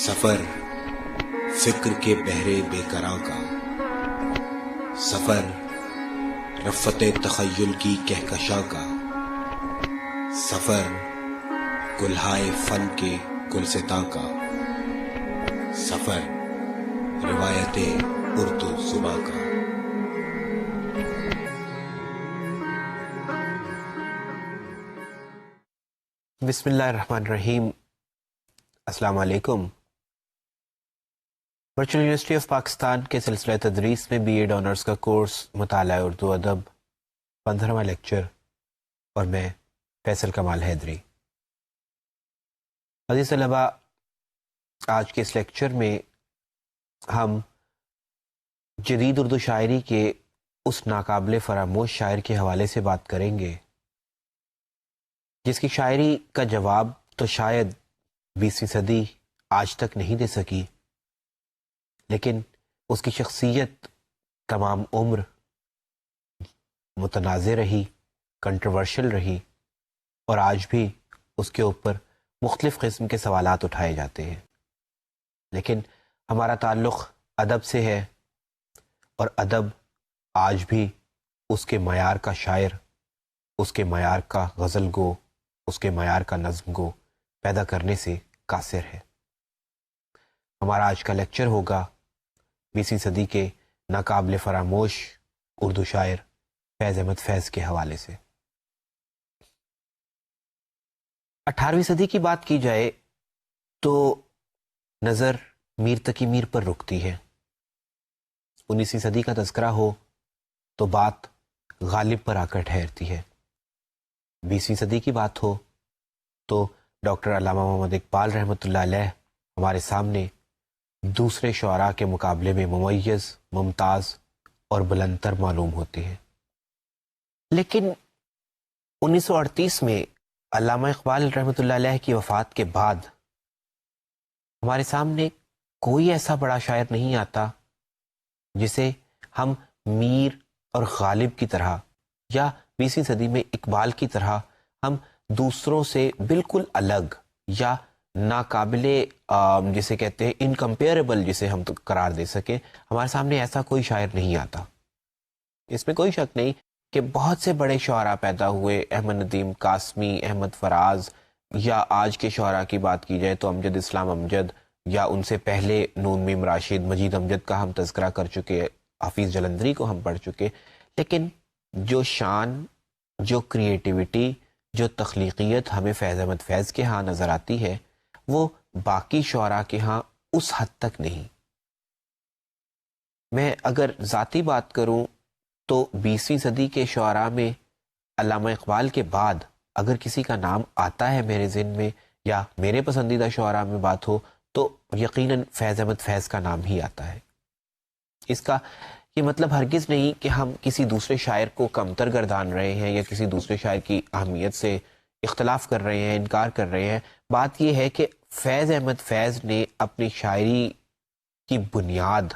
سفر فکر کے بحر بے قراں کا، سفر رفت تخیل کی کہکشاں کا، سفر گلہائے فن کے گلستاں کا، سفر روایت اردو زباں کا۔ بسم اللہ الرحمن الرحیم۔ السلام علیکم۔ ورچوئل یونیورسٹی آف پاکستان کے سلسلہ تدریس میں بی ایڈ آنرز کا کورس مطالعہ اردو ادب 15واں لیکچر، اور میں فیصل کمال حیدری۔ عزیز طلباء، آج کے اس لیکچر میں ہم جدید اردو شاعری کے اس ناقابل فراموش شاعر کے حوالے سے بات کریں گے جس کی شاعری کا جواب تو شاید 20ویں صدی آج تک نہیں دے سکی، لیکن اس کی شخصیت تمام عمر متنازع رہی، کنٹروورشل رہی، اور آج بھی اس کے اوپر مختلف قسم کے سوالات اٹھائے جاتے ہیں۔ لیکن ہمارا تعلق ادب سے ہے، اور ادب آج بھی اس کے معیار کا شاعر، اس کے معیار کا غزل گو، اس کے معیار کا نظم گو پیدا کرنے سے قاصر ہے۔ ہمارا آج کا لیکچر ہوگا 20ویں صدی کے ناقابل فراموش اردو شاعر فیض احمد فیض کے حوالے سے۔ 18ویں صدی کی بات کی جائے تو نظر میر تقی میر پر رکتی ہے، 19ویں صدی کا تذکرہ ہو تو بات غالب پر آ کر ٹھہرتی ہے، 20ویں صدی کی بات ہو تو ڈاکٹر علامہ محمد اقبال رحمۃ اللہ علیہ ہمارے سامنے دوسرے شعراء کے مقابلے میں ممیز، ممتاز اور بلندتر معلوم ہوتے ہیں۔ لیکن 1938 میں علامہ اقبال رحمۃ اللہ علیہ کی وفات کے بعد ہمارے سامنے کوئی ایسا بڑا شاعر نہیں آتا جسے ہم میر اور غالب کی طرح، یا 20ویں صدی میں اقبال کی طرح ہم دوسروں سے بالکل الگ یا ناقابل جسے کہتے ہیں انکمپیریبل، جسے ہم تو قرار دے سکیں۔ ہمارے سامنے ایسا کوئی شاعر نہیں آتا۔ اس میں کوئی شک نہیں کہ بہت سے بڑے شعراء پیدا ہوئے، احمد ندیم قاسمی، احمد فراز، یا آج کے شعراء کی بات کی جائے تو امجد اسلام امجد، یا ان سے پہلے نون میم راشد، مجید امجد کا ہم تذکرہ کر چکے، حفیظ جلندری کو ہم پڑھ چکے۔ لیکن جو شان، جو کریٹیوٹی، جو تخلیقیت ہمیں فیض احمد فیض کے ہاں نظر آتی ہے، وہ باقی شعراء کے ہاں اس حد تک نہیں۔ میں اگر ذاتی بات کروں تو 20ویں صدی کے شعراء میں علامہ اقبال کے بعد اگر کسی کا نام آتا ہے میرے ذہن میں، یا میرے پسندیدہ شعراء میں بات ہو، تو یقیناً فیض احمد فیض کا نام ہی آتا ہے۔ اس کا یہ مطلب ہرگز نہیں کہ ہم کسی دوسرے شاعر کو کمتر گردان رہے ہیں، یا کسی دوسرے شاعر کی اہمیت سے اختلاف کر رہے ہیں، انکار کر رہے ہیں۔ بات یہ ہے کہ فیض احمد فیض نے اپنی شاعری کی بنیاد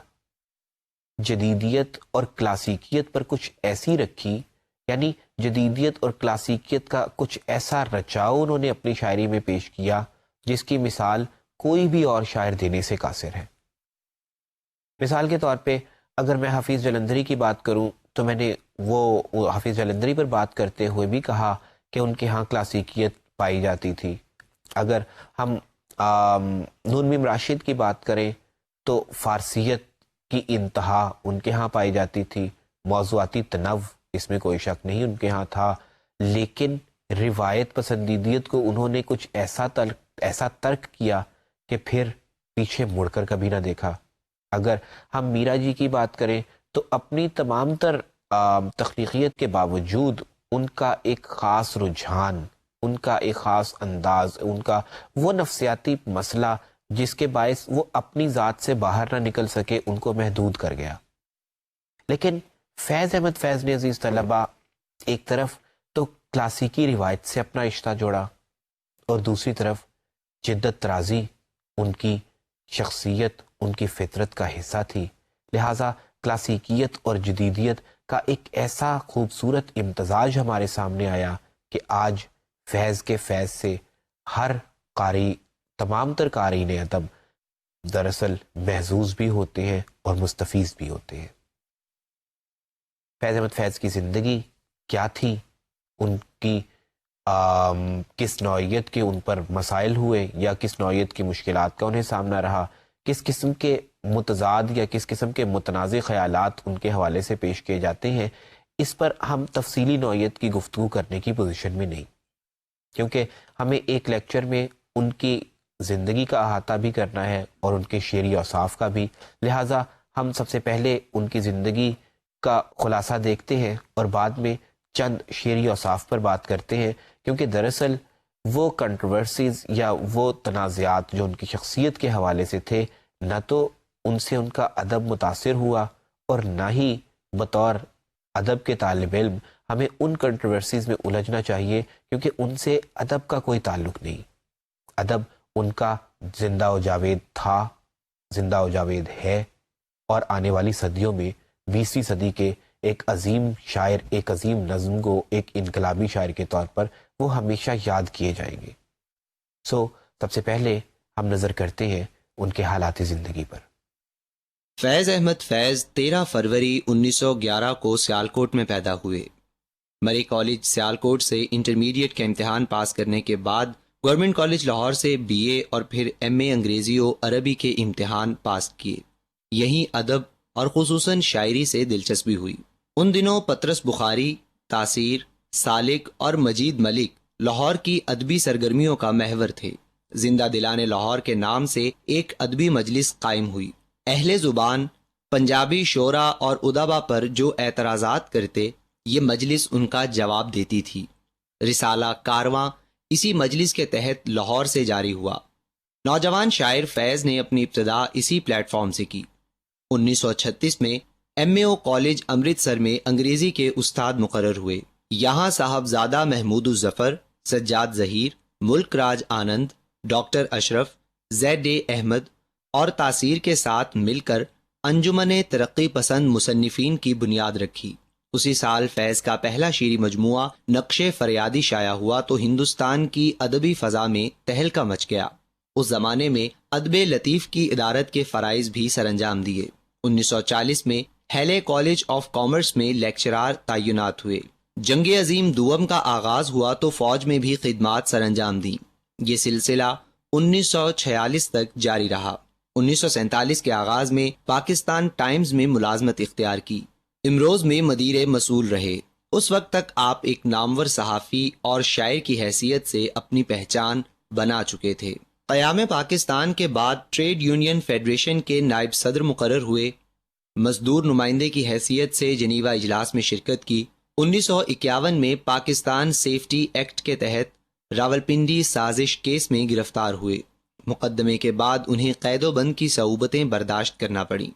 جدیدیت اور کلاسیکیت پر کچھ ایسی رکھی، یعنی جدیدیت اور کلاسیکیت کا کچھ ایسا رچاؤ انہوں نے اپنی شاعری میں پیش کیا جس کی مثال کوئی بھی اور شاعر دینے سے قاصر ہے۔ مثال کے طور پہ اگر میں حفیظ جلندری کی بات کروں تو میں نے وہ حفیظ جلندری پر بات کرتے ہوئے بھی کہا کہ ان کے ہاں کلاسیکیت پائی جاتی تھی۔ اگر ہم نون میم راشد کی بات کریں تو فارسیت کی انتہا ان کے ہاں پائی جاتی تھی، موضوعاتی تنوع اس میں کوئی شک نہیں ان کے ہاں تھا، لیکن روایت پسندیدیت کو انہوں نے کچھ ایسا ترک کیا کہ پھر پیچھے مڑ کر کبھی نہ دیکھا۔ اگر ہم میرا جی کی بات کریں تو اپنی تمام تر تخلیقیت کے باوجود ان کا ایک خاص رجحان، ان کا ایک خاص انداز، ان کا وہ نفسیاتی مسئلہ جس کے باعث وہ اپنی ذات سے باہر نہ نکل سکے، ان کو محدود کر گیا۔ لیکن فیض احمد فیض نے عزیز طلباء ایک طرف تو کلاسیکی روایت سے اپنا رشتہ جوڑا، اور دوسری طرف جدت طرازی ان کی شخصیت، ان کی فطرت کا حصہ تھی۔ لہٰذا کلاسیکیت اور جدیدیت کا ایک ایسا خوبصورت امتزاج ہمارے سامنے آیا کہ آج فیض کے فیض سے ہر قاری، تمام تر قارئین ادب دراصل محظوظ بھی ہوتے ہیں اور مستفیض بھی ہوتے ہیں۔ فیض احمد فیض کی زندگی کیا تھی، ان کی کس نوعیت کے ان پر مسائل ہوئے یا کس نوعیت کی مشکلات کا انہیں سامنا رہا، کس قسم کے متضاد یا کس قسم کے متنازع خیالات ان کے حوالے سے پیش کیے جاتے ہیں، اس پر ہم تفصیلی نوعیت کی گفتگو کرنے کی پوزیشن میں نہیں، کیونکہ ہمیں ایک لیکچر میں ان کی زندگی کا احاطہ بھی کرنا ہے اور ان کے شعری اوصاف کا بھی، لہٰذا ہم سب سے پہلے ان کی زندگی کا خلاصہ دیکھتے ہیں اور بعد میں چند شعری اوصاف پر بات کرتے ہیں، کیونکہ دراصل وہ کنٹروورسیز یا وہ تنازعات جو ان کی شخصیت کے حوالے سے تھے، نہ تو ان سے ان کا ادب متاثر ہوا اور نہ ہی بطور ادب کے طالب علم ہمیں ان کنٹروورسیز میں الجھنا چاہیے، کیونکہ ان سے ادب کا کوئی تعلق نہیں۔ ادب ان کا زندہ و جاوید تھا، زندہ و جاوید ہے، اور آنے والی صدیوں میں 20ویں صدی کے ایک عظیم شاعر، ایک عظیم نظم گو، ایک انقلابی شاعر کے طور پر وہ ہمیشہ یاد کیے جائیں گے۔ سب سے پہلے ہم نظر کرتے ہیں ان کے حالات زندگی پر۔ فیض احمد فیض 13 فروری 1911 کو سیالکوٹ میں پیدا ہوئے۔ مری کالج سیالکوٹ سے انٹرمیڈیٹ کا امتحان پاس کرنے کے بعد گورنمنٹ کالج لاہور سے BA اور پھر MA انگریزی و عربی کے امتحان پاس کیے۔ یہیں ادب اور خصوصاً شاعری سے دلچسپی ہوئی۔ ان دنوں پطرس بخاری، تاثیر، سالک اور مجید ملک لاہور کی ادبی سرگرمیوں کا محور تھے۔ زندہ دلان لاہور کے نام سے ایک ادبی مجلس قائم ہوئی۔ اہل زبان پنجابی شعراء اور ادبا پر جو اعتراضات کرتے، یہ مجلس ان کا جواب دیتی تھی۔ رسالہ کارواں اسی مجلس کے تحت لاہور سے جاری ہوا۔ نوجوان شاعر فیض نے اپنی ابتدا اسی پلیٹ فارم سے کی۔ 1936 میں MAO کالج امرتسر میں انگریزی کے استاد مقرر ہوئے۔ یہاں صاحبزادہ محمود الظفر، سجاد ظہیر، ملک راج آنند، ڈاکٹر اشرف، زید احمد اور تاثیر کے ساتھ مل کر انجمن ترقی پسند مصنفین کی بنیاد رکھی۔ اسی سال فیض کا پہلا شعری مجموعہ نقش فریادی شائع ہوا تو ہندوستان کی ادبی فضا میں تہلکہ مچ گیا۔ اس زمانے میں ادب لطیف کی ادارت کے فرائض بھی سر انجام دیے۔ 1940 میں ہیلے کالج آف کامرس میں لیکچرار تعینات ہوئے۔ جنگ عظیم دوم کا آغاز ہوا تو فوج میں بھی خدمات سر انجام دیں۔ یہ سلسلہ 1946 تک جاری رہا۔ 1947 کے آغاز میں پاکستان ٹائمز میں ملازمت اختیار کی۔ امروز میں مدیر مسئول رہے۔ اس وقت تک آپ ایک نامور صحافی اور شاعر کی حیثیت سے اپنی پہچان بنا چکے تھے۔ قیام پاکستان کے بعد ٹریڈ یونین فیڈریشن کے نائب صدر مقرر ہوئے۔ مزدور نمائندے کی حیثیت سے جنیوا اجلاس میں شرکت کی۔ 1951 میں پاکستان سیفٹی ایکٹ کے تحت راولپنڈی سازش کیس میں گرفتار ہوئے۔ مقدمے کے بعد انہیں قید و بند کی صعوبتیں برداشت کرنا پڑیں۔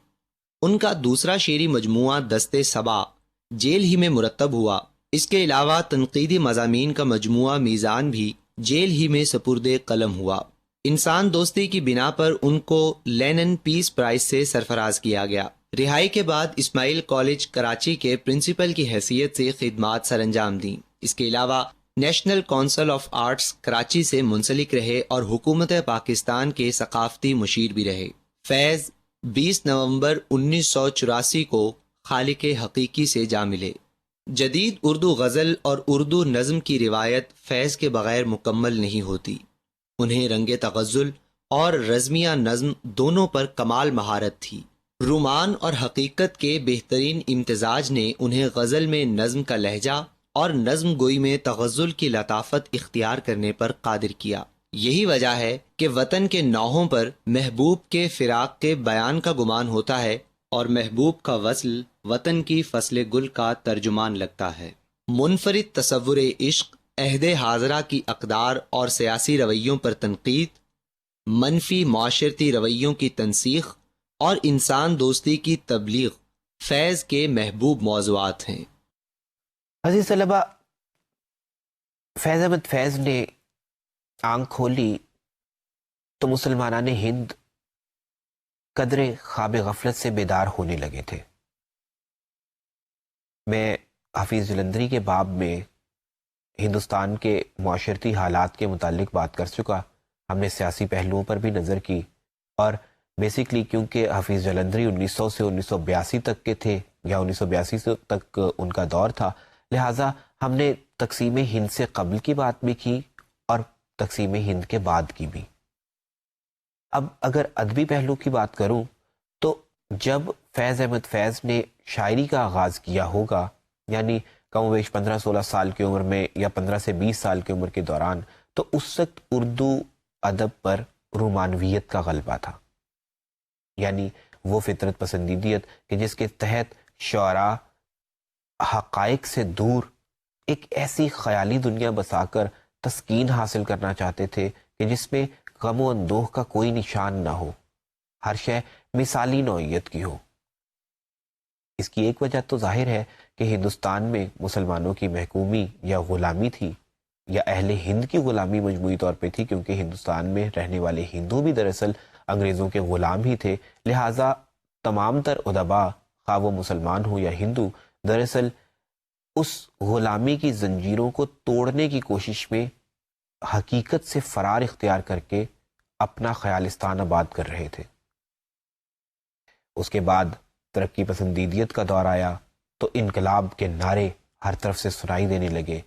ان کا دوسرا شعری مجموعہ دستے صبا جیل ہی میں مرتب ہوا۔ اس کے علاوہ تنقیدی مضامین کا مجموعہ میزان بھی جیل ہی میں سپرد قلم ہوا۔ انسان دوستی کی بنا پر ان کو لینن پیس پرائز سے سرفراز کیا گیا۔ رہائی کے بعد اسماعیل کالج کراچی کے پرنسپل کی حیثیت سے خدمات سر انجام دیں۔ اس کے علاوہ national council of arts Karachi سے منسلک رہے اور حکومت پاکستان کے ثقافتی مشیر بھی رہے۔ فیض 20 نومبر 1984 کو خالق حقیقی سے جا ملے۔ جدید اردو غزل اور اردو نظم کی روایت فیض کے بغیر مکمل نہیں ہوتی۔ انہیں رنگ تغزل اور رزمیہ نظم دونوں پر کمال مہارت تھی۔ رومان اور حقیقت کے بہترین امتزاج نے انہیں غزل میں نظم کا لہجہ اور نظم گوئی میں تغزل کی لطافت اختیار کرنے پر قادر کیا۔ یہی وجہ ہے کہ وطن کے نوحوں پر محبوب کے فراق کے بیان کا گمان ہوتا ہے اور محبوب کا وصل وطن کی فصل گل کا ترجمان لگتا ہے۔ منفرد تصور عشق، عہد حاضرہ کی اقدار اور سیاسی رویوں پر تنقید، منفی معاشرتی رویوں کی تنسیخ اور انسان دوستی کی تبلیغ فیض کے محبوب موضوعات ہیں۔ عزیز طلبہ، فیض احمد فیض نے آنکھ کھولی تو مسلمانان ہند قدر خواب غفلت سے بیدار ہونے لگے تھے۔ میں حفیظ جلندری کے باب میں ہندوستان کے معاشرتی حالات کے متعلق بات کر چکا، ہم نے سیاسی پہلوؤں پر بھی نظر کی، اور بیسکلی کیونکہ حفیظ جلندری 1900 سے 1982 تک کے تھے یا 1982 سے تک ان کا دور تھا، لہٰذا ہم نے تقسیم ہند سے قبل کی بات بھی کی اور تقسیم ہند کے بعد کی بھی۔ اب اگر ادبی پہلو کی بات کروں تو جب فیض احمد فیض نے شاعری کا آغاز کیا ہوگا، یعنی کم و بیش 15-16 سال کی عمر میں یا 15 سے 20 سال کی عمر کے دوران، تو اس وقت اردو ادب پر رومانویت کا غلبہ تھا، یعنی وہ فطرت پسندیدیت کہ جس کے تحت شعراء حقائق سے دور ایک ایسی خیالی دنیا بسا کر تسکین حاصل کرنا چاہتے تھے کہ جس میں غم و اندوہ کا کوئی نشان نہ ہو، ہر شے مثالی نوعیت کی ہو۔ اس کی ایک وجہ تو ظاہر ہے کہ ہندوستان میں مسلمانوں کی محکومی یا غلامی تھی، یا اہل ہند کی غلامی مجموعی طور پہ تھی، کیونکہ ہندوستان میں رہنے والے ہندو بھی دراصل انگریزوں کے غلام ہی تھے، لہٰذا تمام تر ادبا خواہ وہ مسلمان ہو یا ہندو دراصل اس غلامی کی زنجیروں کو توڑنے کی کوشش میں حقیقت سے فرار اختیار کر کے اپنا خیالستان آباد کر رہے تھے۔ اس کے بعد ترقی پسندیدیت کا دور آیا تو انقلاب کے نعرے ہر طرف سے سنائی دینے لگے،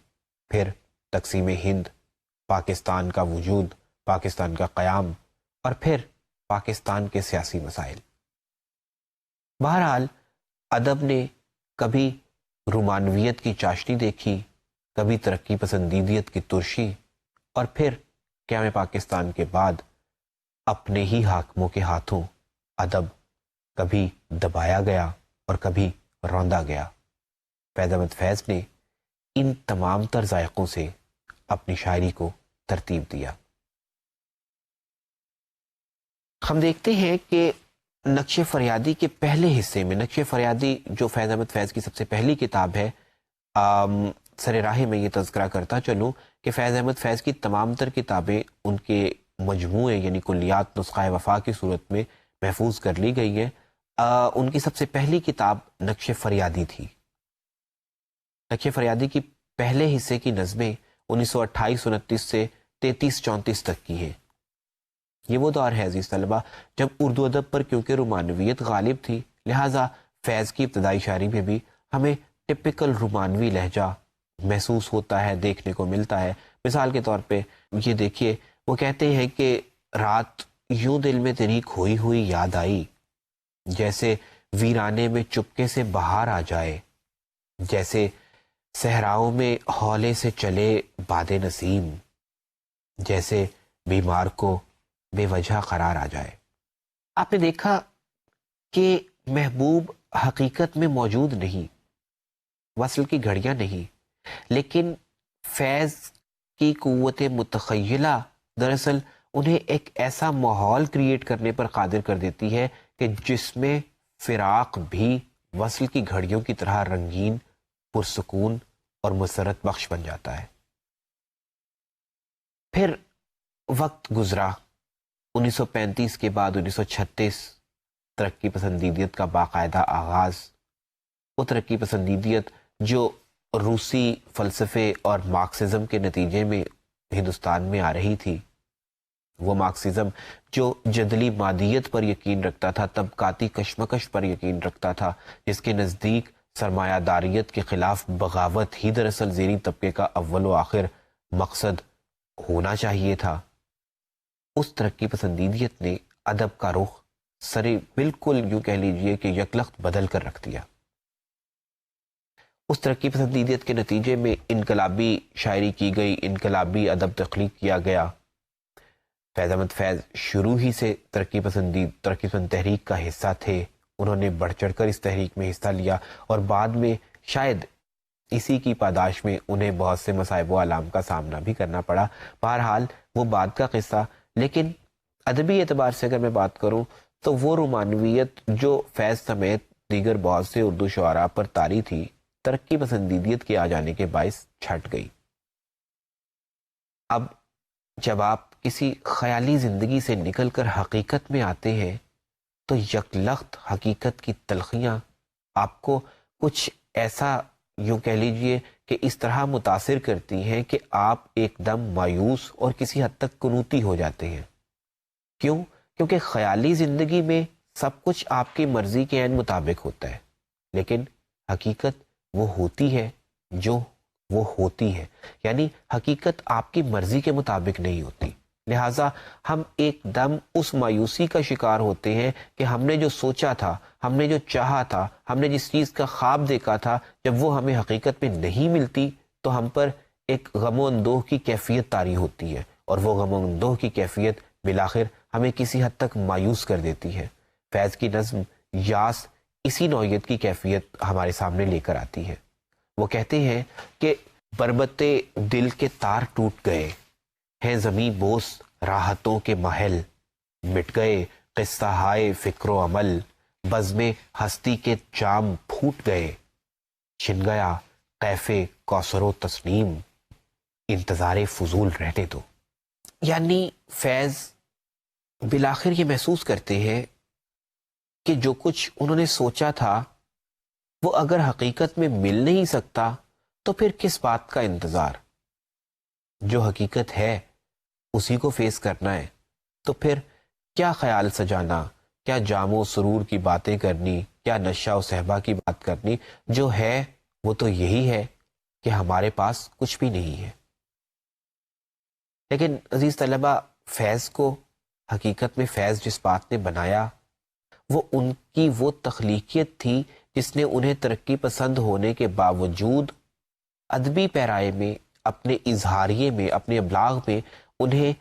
پھر تقسیم ہند، پاکستان کا وجود، پاکستان کا قیام، اور پھر پاکستان کے سیاسی مسائل۔ بہرحال ادب نے کبھی رومانویت کی چاشنی دیکھی، کبھی ترقی پسندیدیت کی ترشی، اور پھر قیام پاکستان کے بعد اپنے ہی حاکموں کے ہاتھوں ادب کبھی دبایا گیا اور کبھی روندا گیا۔ فیض احمد فیض نے ان تمام تر ذائقوں سے اپنی شاعری کو ترتیب دیا۔ ہم دیکھتے ہیں کہ نقش فریادی کے پہلے حصے میں، نقش فریادی جو فیض احمد فیض کی سب سے پہلی کتاب ہے، سر راہ میں یہ تذکرہ کرتا چلوں کہ فیض احمد فیض کی تمام تر کتابیں ان کے مجموعے یعنی کلیات نسخہ وفا کی صورت میں محفوظ کر لی گئی ہیں۔ ان کی سب سے پہلی کتاب نقش فریادی تھی۔ نقش فریادی کی پہلے حصے کی نظمیں 1928-29 سے 33-34 تک کی ہیں۔ یہ وہ دور ہے عزیز طلبہ جب اردو ادب پر کیونکہ رومانویت غالب تھی، لہٰذا فیض کی ابتدائی شاعری میں بھی ہمیں ٹپیکل رومانوی لہجہ محسوس ہوتا ہے، دیکھنے کو ملتا ہے۔ مثال کے طور پہ یہ دیکھیے، وہ کہتے ہیں کہ رات یوں دل میں تیری کھوئی ہوئی یاد آئی، جیسے ویرانے میں چپکے سے بہار آ جائے، جیسے صحراؤں میں ہولے سے چلے باد نسیم، جیسے بیمار کو بے وجہ قرار آ جائے۔ آپ نے دیکھا کہ محبوب حقیقت میں موجود نہیں، وصل کی گھڑیاں نہیں، لیکن فیض کی قوت متخیلہ دراصل انہیں ایک ایسا ماحول کریٹ کرنے پر قادر کر دیتی ہے کہ جس میں فراق بھی وصل کی گھڑیوں کی طرح رنگین، پرسکون اور مسرت بخش بن جاتا ہے۔ پھر وقت گزرا، 1935 کے بعد 1936 ترقی پسندیدیت کا باقاعدہ آغاز۔ وہ ترقی پسندیدیت جو روسی فلسفے اور مارکسزم کے نتیجے میں ہندوستان میں آ رہی تھی، وہ مارکسزم جو جدلی مادیت پر یقین رکھتا تھا، طبقاتی کشمکش پر یقین رکھتا تھا، جس کے نزدیک سرمایہ داریت کے خلاف بغاوت ہی دراصل زیریں طبقے کا اول و آخر مقصد ہونا چاہیے تھا، اس ترقی پسندیدیت نے ادب کا رخ بالکل یوں کہہ لیجئے کہ یکلخت بدل کر رکھ دیا۔ اس ترقی پسندیدیت کے نتیجے میں انقلابی شاعری کی گئی، انقلابی ادب تخلیق کیا گیا۔ فیض احمد فیض شروع ہی سے ترقی پسند تحریک کا حصہ تھے، انہوں نے بڑھ چڑھ کر اس تحریک میں حصہ لیا، اور بعد میں شاید اسی کی پاداش میں انہیں بہت سے مصائب و آلام کا سامنا بھی کرنا پڑا۔ بہرحال وہ بعد کا قصہ، لیکن ادبی اعتبار سے اگر میں بات کروں تو وہ رومانویت جو فیض سمیت دیگر بہت سے اردو شعراء پر طاری تھی، ترقی پسندیدیت کے آ جانے کے باعث چھٹ گئی۔ اب جب آپ کسی خیالی زندگی سے نکل کر حقیقت میں آتے ہیں تو یکلخت حقیقت کی تلخیاں آپ کو کچھ ایسا یوں کہہ لیجئے کہ اس طرح متاثر کرتی ہیں کہ آپ ایک دم مایوس اور کسی حد تک قنوطی ہو جاتے ہیں۔ کیوں کیونکہ خیالی زندگی میں سب کچھ آپ کی مرضی کے عین مطابق ہوتا ہے، لیکن حقیقت وہ ہوتی ہے جو وہ ہوتی ہے، یعنی حقیقت آپ کی مرضی کے مطابق نہیں ہوتی۔ لہٰذا ہم ایک دم اس مایوسی کا شکار ہوتے ہیں کہ ہم نے جو سوچا تھا، ہم نے جو چاہا تھا، ہم نے جس چیز کا خواب دیکھا تھا، جب وہ ہمیں حقیقت میں نہیں ملتی تو ہم پر ایک غم و اندوہ کی کیفیت طاری ہوتی ہے، اور وہ غم و اندوہ کی کیفیت بالآخر ہمیں کسی حد تک مایوس کر دیتی ہے۔ فیض کی نظم یاس اسی نوعیت کی کیفیت ہمارے سامنے لے کر آتی ہے۔ وہ کہتے ہیں کہ بربتے دل کے تار ٹوٹ گئے ہیں، زمیں بوس راحتوں کے محل، مٹ گئے قصہ ہائے فکر و عمل، بزم ہستی کے جام پھوٹ گئے، چھن گیا کیف کوثر و تسنیم، انتظار فضول رہنے دو۔ یعنی فیض بالآخر یہ محسوس کرتے ہیں کہ جو کچھ انہوں نے سوچا تھا وہ اگر حقیقت میں مل نہیں سکتا تو پھر کس بات کا انتظار؟ جو حقیقت ہے اسی کو فیس کرنا ہے، تو پھر کیا خیال سجانا، کیا جام و سرور کی باتیں کرنی، کیا نشہ و صحبا کی بات کرنی؟ جو ہے وہ تو یہی ہے کہ ہمارے پاس کچھ بھی نہیں ہے۔ لیکن عزیز طلبہ، فیض کو حقیقت میں فیض جس بات نے بنایا وہ ان کی وہ تخلیقیت تھی جس نے انہیں ترقی پسند ہونے کے باوجود ادبی پیرائے میں، اپنے اظہاریے میں، اپنے ابلاغ میں انہیں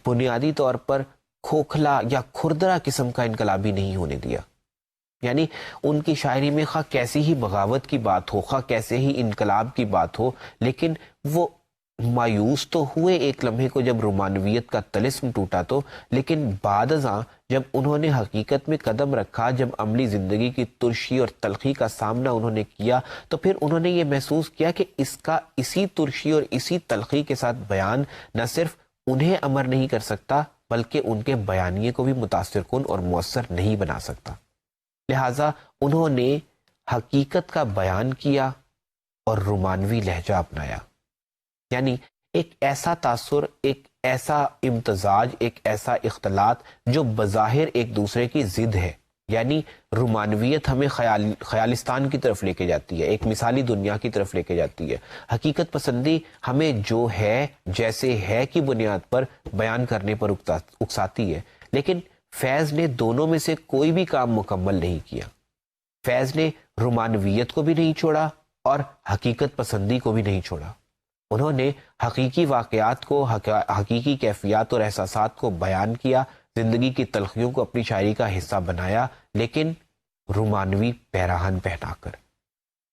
بنیادی طور پر کھوکھلا یا کھردرا قسم کا انقلابی نہیں ہونے دیا۔ یعنی ان کی شاعری میں خواہ کیسی ہی بغاوت کی بات ہو، خواہ کیسے ہی انقلاب کی بات ہو، لیکن وہ مایوس تو ہوئے ایک لمحے کو جب رومانویت کا طلسم ٹوٹا تو، لیکن بعد ازاں جب انہوں نے حقیقت میں قدم رکھا، جب عملی زندگی کی ترشی اور تلخی کا سامنا انہوں نے کیا، تو پھر انہوں نے یہ محسوس کیا کہ اس کا اسی ترشی اور اسی تلخی کے ساتھ بیان نہ صرف انہیں امر نہیں کر سکتا بلکہ ان کے بیانیے کو بھی متاثر کن اور مؤثر نہیں بنا سکتا۔ لہٰذا انہوں نے حقیقت کا بیان کیا اور رومانوی لہجہ اپنایا، یعنی ایک ایسا تاثر، ایک ایسا امتزاج، ایک ایسا اختلاط جو بظاہر ایک دوسرے کی ضد ہے۔ یعنی رومانویت ہمیں خیالستان کی طرف لے کے جاتی ہے، ایک مثالی دنیا کی طرف لے کے جاتی ہے۔ حقیقت پسندی ہمیں جو ہے جیسے ہے کی بنیاد پر بیان کرنے پر اکساتی ہے۔ لیکن فیض نے دونوں میں سے کوئی بھی کام مکمل نہیں کیا۔ فیض نے رومانویت کو بھی نہیں چھوڑا اور حقیقت پسندی کو بھی نہیں چھوڑا۔ انہوں نے حقیقی واقعات کو، حقیقی کیفیات اور احساسات کو بیان کیا، زندگی کی تلخیوں کو اپنی شاعری کا حصہ بنایا، لیکن رومانوی پیراہن پہنا کر،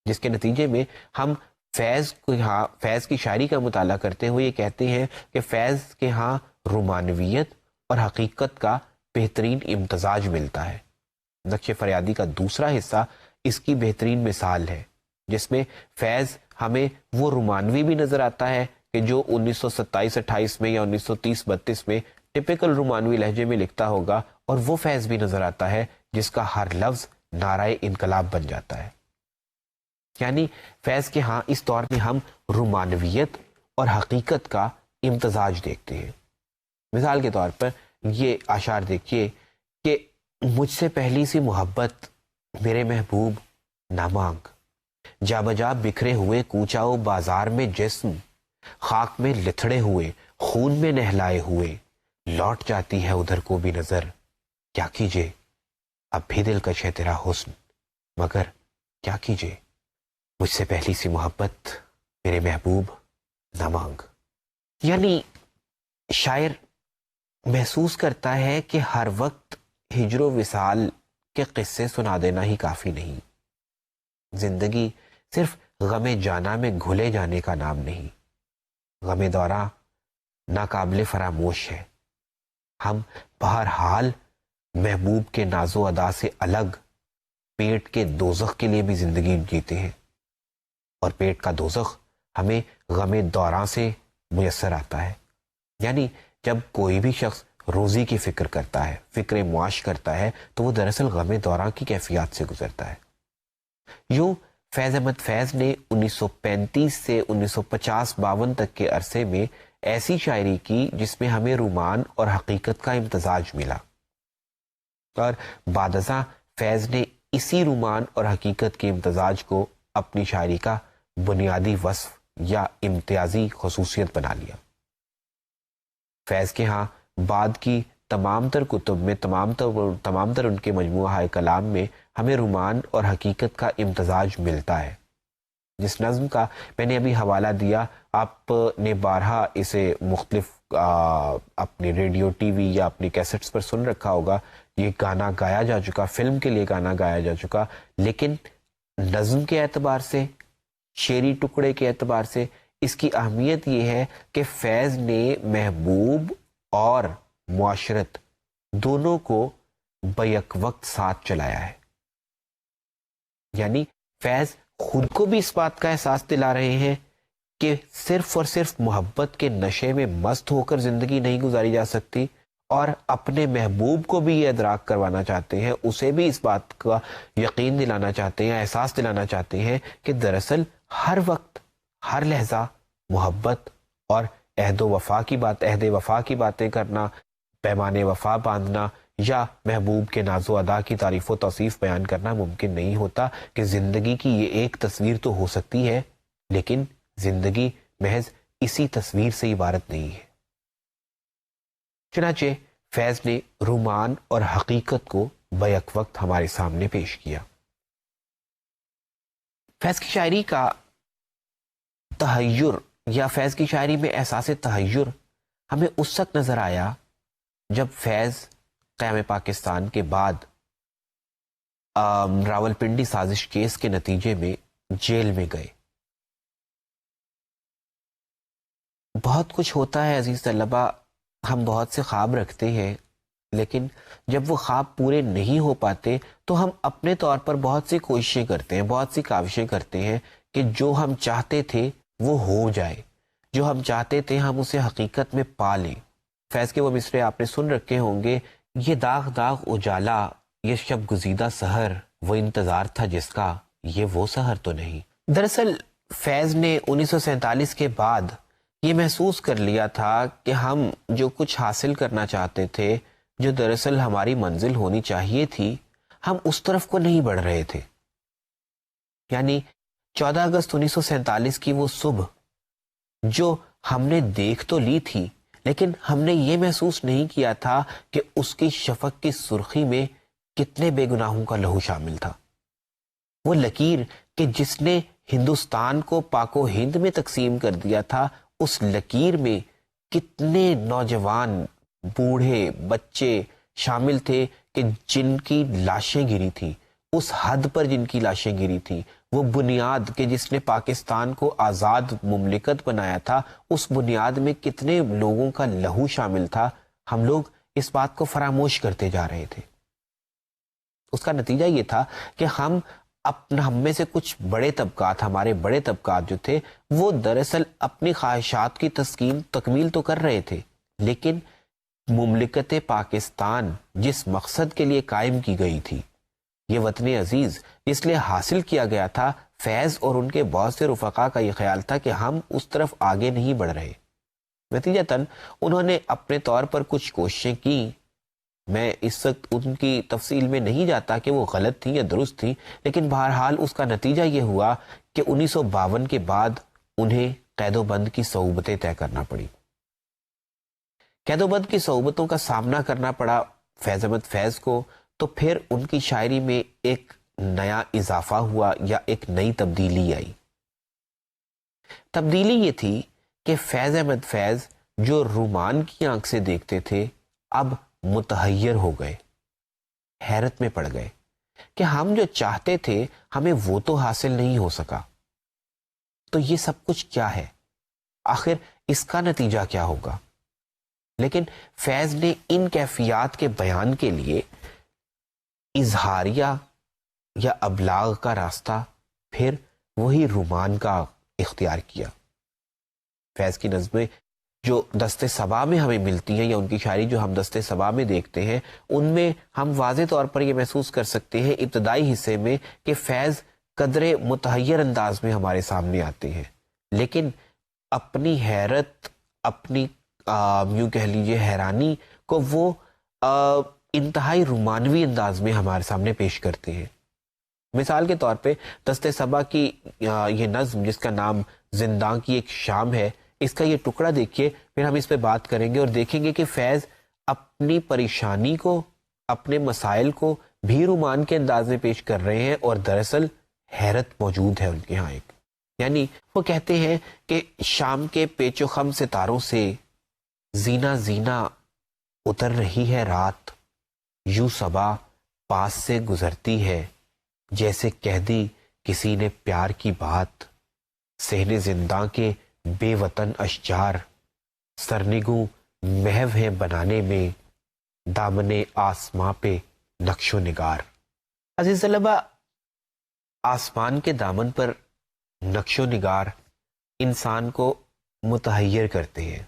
جس کے نتیجے میں ہم فیض کی شاعری کا مطالعہ کرتے ہوئے یہ کہتے ہیں کہ فیض کے ہاں رومانویت اور حقیقت کا بہترین امتزاج ملتا ہے۔ نقش فریادی کا دوسرا حصہ اس کی بہترین مثال ہے، جس میں فیض ہمیں وہ رومانوی بھی نظر آتا ہے کہ جو 1927-28 میں یا 1930-32 میں ٹپیکل رومانوی لہجے میں لکھتا ہوگا، اور وہ فیض بھی نظر آتا ہے جس کا ہر لفظ نعرہ انقلاب بن جاتا ہے۔ یعنی فیض کے ہاں اس دور میں ہم رومانویت اور حقیقت کا امتزاج دیکھتے ہیں۔ مثال کے طور پر یہ اشعار دیکھیے کہ مجھ سے پہلی سی محبت میرے محبوب نہ مانگ، جا بجا بکھرے ہوئے کوچاؤ بازار میں جسم، خاک میں لتھڑے ہوئے خون میں نہلائے ہوئے، لوٹ جاتی ہے ادھر کو بھی نظر، کیا کیجے اب بھی دلکش ہے تیرا حسن، مگر کیا کیجے مجھ سے پہلی سی محبت میرے محبوب نہ مانگ۔ یعنی شاعر محسوس کرتا ہے کہ ہر وقت ہجر و وصال کے قصے سنا دینا ہی کافی نہیں، زندگی صرف غم جانا میں گھلے جانے کا نام نہیں، غم دوراں ناقابل فراموش ہے۔ ہم بہرحال محبوب کے ناز و ادا سے الگ پیٹ کے دوزخ کے لیے بھی زندگی جیتے ہیں، اور پیٹ کا دوزخ ہمیں غم دوراں سے میسر آتا ہے۔ یعنی جب کوئی بھی شخص روزی کی فکر کرتا ہے، فکر معاش کرتا ہے، تو وہ دراصل غم دوراں کی کیفیات سے گزرتا ہے۔ یوں فیض احمد فیض نے 1935 سے 1950-52 تک کے عرصے میں ایسی شاعری کی جس میں ہمیں رومان اور حقیقت کا امتزاج ملا۔ اور بعد ازاں فیض نے اسی رومان اور حقیقت کے امتزاج کو اپنی شاعری کا بنیادی وصف یا امتیازی خصوصیت بنا لیا. فیض کے ہاں بعد کی تمام تر کتب میں تمام تر ان کے مجموعہ کلام میں ہمیں رومان اور حقیقت کا امتزاج ملتا ہے. جس نظم کا میں نے ابھی حوالہ دیا، آپ نے بارہا اسے مختلف اپنے ریڈیو ٹی وی یا اپنی کیسٹس پر سن رکھا ہوگا. یہ گانا گایا جا چکا، فلم کے لیے گانا گایا جا چکا، لیکن نظم کے اعتبار سے، شعری ٹکڑے کے اعتبار سے اس کی اہمیت یہ ہے کہ فیض نے محبوب اور معاشرت دونوں کو بیک وقت ساتھ چلایا ہے. یعنی فیض خود کو بھی اس بات کا احساس دلا رہے ہیں کہ صرف اور صرف محبت کے نشے میں مست ہو کر زندگی نہیں گزاری جا سکتی، اور اپنے محبوب کو بھی یہ ادراک کروانا چاہتے ہیں، اسے بھی اس بات کا یقین دلانا چاہتے ہیں، احساس دلانا چاہتے ہیں کہ دراصل ہر وقت، ہر لحظہ محبت اور عہد وفا کی باتیں کرنا، پیمان وفا باندھنا یا محبوب کے ناز و ادا کی تعریف و توصیف بیان کرنا ممکن نہیں ہوتا. کہ زندگی کی یہ ایک تصویر تو ہو سکتی ہے، لیکن زندگی محض اسی تصویر سے عبارت نہیں ہے. چنانچہ فیض نے رومان اور حقیقت کو بیک وقت ہمارے سامنے پیش کیا. فیض کی شاعری کا تحیر یا فیض کی شاعری میں احساس تحیر ہمیں اس وقت نظر آیا جب فیض قیام پاکستان کے بعد راولپنڈی سازش کیس کے نتیجے میں جیل میں گئے. بہت کچھ ہوتا ہے عزیز طلبہ، ہم بہت سے خواب رکھتے ہیں، لیکن جب وہ خواب پورے نہیں ہو پاتے تو ہم اپنے طور پر بہت سی کوششیں کرتے ہیں، بہت سی کاوشیں کرتے ہیں کہ جو ہم چاہتے تھے وہ ہو جائے، جو ہم چاہتے تھے ہم اسے حقیقت میں پا لیں. فیض کے وہ مصرے آپ نے سن رکھے ہوں گے، یہ داغ داغ اجالا، یہ شب گزیدہ سحر، وہ انتظار تھا جس کا، یہ وہ سحر تو نہیں. دراصل فیض نے 1947 کے بعد یہ محسوس کر لیا تھا کہ ہم جو کچھ حاصل کرنا چاہتے تھے، جو دراصل ہماری منزل ہونی چاہیے تھی، ہم اس طرف کو نہیں بڑھ رہے تھے. یعنی 14 اگست 1947 کی وہ صبح جو ہم نے دیکھ تو لی تھی، لیکن ہم نے یہ محسوس نہیں کیا تھا کہ اس کی شفق کی سرخی میں کتنے بے گناہوں کا لہو شامل تھا. وہ لکیر کہ جس نے ہندوستان کو پاک و ہند میں تقسیم کر دیا تھا، اس لکیر میں کتنے نوجوان، بوڑھے، بچے شامل تھے کہ جن کی لاشیں گری تھی، اس حد پر جن کی لاشیں گری تھی. وہ بنیاد کہ جس نے پاکستان کو آزاد مملکت بنایا تھا، اس بنیاد میں کتنے لوگوں کا لہو شامل تھا. ہم لوگ اس بات کو فراموش کرتے جا رہے تھے. اس کا نتیجہ یہ تھا کہ ہم میں سے کچھ بڑے طبقات، ہمارے بڑے طبقات جو تھے، وہ دراصل اپنی خواہشات کی تکمیل تو کر رہے تھے، لیکن مملکت پاکستان جس مقصد کے لیے قائم کی گئی تھی، یہ وطن عزیز اس لیے حاصل کیا گیا تھا، فیض اور ان کے بہت سے رفقا کا یہ خیال تھا کہ ہم اس طرف آگے نہیں بڑھ رہے. نتیجتاً انہوں نے اپنے طور پر کچھ کوششیں کی. میں اس وقت ان کی تفصیل میں نہیں جاتا کہ وہ غلط تھی یا درست تھی، لیکن بہرحال اس کا نتیجہ یہ ہوا کہ 1952 کے بعد انہیں قید و بند کی صعوبتیں طے کرنا پڑی. قید و بند کی صعوبتوں کا سامنا کرنا پڑا فیض احمد فیض کو. تو پھر ان کی شاعری میں ایک نیا اضافہ ہوا یا ایک نئی تبدیلی آئی. تبدیلی یہ تھی کہ فیض احمد فیض جو رومان کی آنکھ سے دیکھتے تھے، اب متحیر ہو گئے، حیرت میں پڑ گئے کہ ہم جو چاہتے تھے ہمیں وہ تو حاصل نہیں ہو سکا. تو یہ سب کچھ کیا ہے؟ آخر اس کا نتیجہ کیا ہوگا؟ لیکن فیض نے ان کیفیات کے بیان کے لیے اظہاریہ یا ابلاغ کا راستہ پھر وہی رومان کا اختیار کیا. فیض کی نظمیں جو دستے صبا میں ہمیں ملتی ہیں یا ان کی شاعری جو ہم دستے صبا میں دیکھتے ہیں، ان میں ہم واضح طور پر یہ محسوس کر سکتے ہیں ابتدائی حصے میں کہ فیض قدرے متحیر انداز میں ہمارے سامنے آتے ہیں، لیکن اپنی حیرت، اپنی یوں کہہ لیجیے حیرانی کو وہ انتہائی رومانوی انداز میں ہمارے سامنے پیش کرتے ہیں. مثال کے طور پہ دست صبا کی یہ نظم جس کا نام زنداں کی ایک شام ہے، اس کا یہ ٹکڑا دیکھیے، پھر ہم اس پہ بات کریں گے اور دیکھیں گے کہ فیض اپنی پریشانی کو، اپنے مسائل کو بھی رومان کے انداز میں پیش کر رہے ہیں، اور دراصل حیرت موجود ہے ان کے ہاں ایک. یعنی وہ کہتے ہیں کہ شام کے پیچ و خم ستاروں سے زینہ زینہ اتر رہی ہے رات، یوں صبا پاس سے گزرتی ہے، جیسے کہہ دی کسی نے پیار کی بات، صحن زنداں کے بے وطن اشجار، سرنگوں محو ہیں بنانے میں، دامن آسماں پہ نقش و نگار. عزیز طلبہ، آسمان کے دامن پر نقش و نگار انسان کو متحیر کرتے ہیں،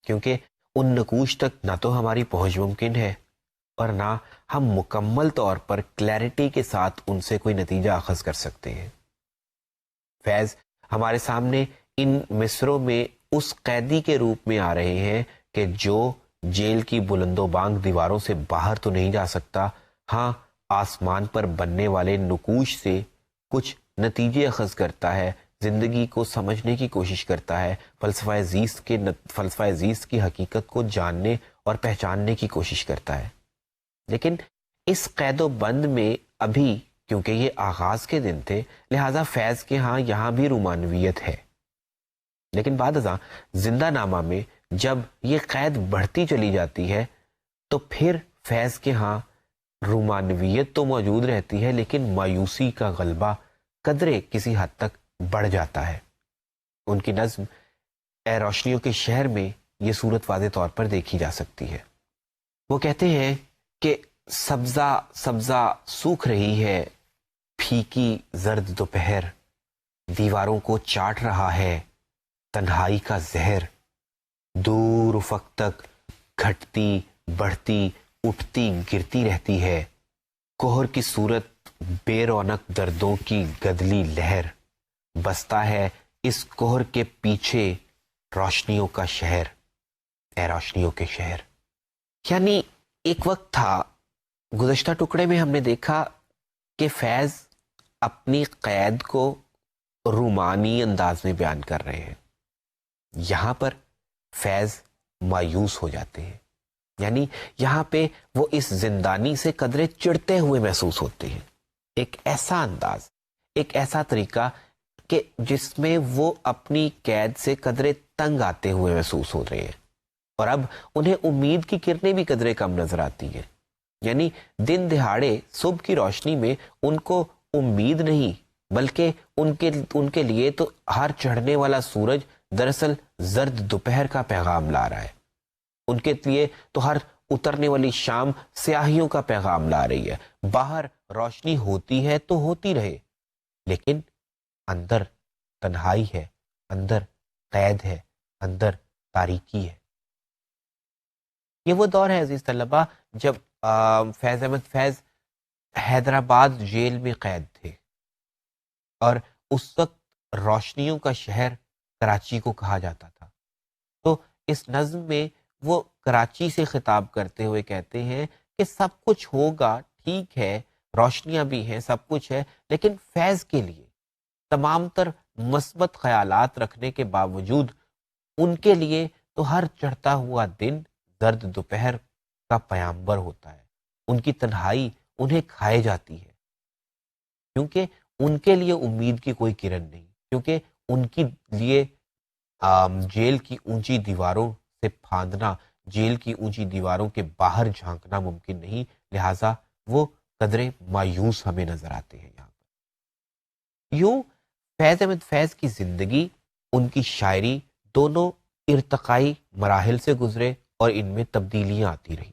کیونکہ ان نقوش تک نہ تو ہماری پہنچ ممکن ہے اور نہ ہم مکمل طور پر کلیئرٹی کے ساتھ ان سے کوئی نتیجہ اخذ کر سکتے ہیں. فیض ہمارے سامنے ان مصروں میں اس قیدی کے روپ میں آ رہے ہیں کہ جو جیل کی بلند و بانگ دیواروں سے باہر تو نہیں جا سکتا، ہاں آسمان پر بننے والے نقوش سے کچھ نتیجے اخذ کرتا ہے، زندگی کو سمجھنے کی کوشش کرتا ہے، فلسفہ زیست کی حقیقت کو جاننے اور پہچاننے کی کوشش کرتا ہے. لیکن اس قید و بند میں ابھی کیونکہ یہ آغاز کے دن تھے، لہٰذا فیض کے ہاں یہاں بھی رومانویت ہے. لیکن بعد ازاں زندہ نامہ میں جب یہ قید بڑھتی چلی جاتی ہے تو پھر فیض کے ہاں رومانویت تو موجود رہتی ہے، لیکن مایوسی کا غلبہ قدرے کسی حد تک بڑھ جاتا ہے. ان کی نظم اے روشنیوں کے شہر میں یہ صورت واضح طور پر دیکھی جا سکتی ہے. وہ کہتے ہیں کہ سبزہ سبزہ سوکھ رہی ہے پھیکی زرد دوپہر، دیواروں کو چاٹ رہا ہے تنہائی کا زہر، دور افق تک گھٹتی بڑھتی اٹھتی گرتی رہتی ہے، کوہر کی صورت بے رونق دردوں کی گدلی لہر، بستا ہے اس کوہر کے پیچھے روشنیوں کا شہر، اے روشنیوں کے شہر. یعنی ایک وقت تھا، گزشتہ ٹکڑے میں ہم نے دیکھا کہ فیض اپنی قید کو رومانی انداز میں بیان کر رہے ہیں. یہاں پر فیض مایوس ہو جاتے ہیں، یعنی یہاں پہ وہ اس زندانی سے قدرے چڑھتے ہوئے محسوس ہوتے ہیں. ایک ایسا انداز، ایک ایسا طریقہ کہ جس میں وہ اپنی قید سے قدرے تنگ آتے ہوئے محسوس ہو رہے ہیں، اور اب انہیں امید کی کرنیں بھی قدرے کم نظر آتی ہیں. یعنی دن دہاڑے صبح کی روشنی میں ان کو امید نہیں، بلکہ ان کے لیے تو ہر چڑھنے والا سورج دراصل زرد دوپہر کا پیغام لا رہا ہے. ان کے لیے تو ہر اترنے والی شام سیاہیوں کا پیغام لا رہی ہے. باہر روشنی ہوتی ہے تو ہوتی رہے، لیکن اندر تنہائی ہے، اندر قید ہے، اندر تاریکی ہے. یہ وہ دور ہے عزیز طلبہ جب فیض احمد فیض حیدرآباد جیل میں قید تھے، اور اس وقت روشنیوں کا شہر کراچی کو کہا جاتا تھا. تو اس نظم میں وہ کراچی سے خطاب کرتے ہوئے کہتے ہیں کہ سب کچھ ہوگا، ٹھیک ہے، روشنیاں بھی ہیں، سب کچھ ہے، لیکن فیض کے لیے تمام تر مثبت خیالات رکھنے کے باوجود ان کے لیے تو ہر چڑھتا ہوا دن زرد دوپہر کا پیامبر ہوتا ہے. ان کی تنہائی انہیں کھائے جاتی ہے، کیونکہ ان کے لیے امید کی کوئی کرن نہیں، کیونکہ ان کے لیے جیل کی اونچی دیواروں سے پھاندنا، جیل کی اونچی دیواروں کے باہر جھانکنا ممکن نہیں. لہٰذا وہ قدرے مایوس ہمیں نظر آتے ہیں یہاں پر. یوں فیض احمد فیض کی زندگی، ان کی شاعری دونوں ارتقائی مراحل سے گزرے اور ان میں تبدیلیاں آتی رہی.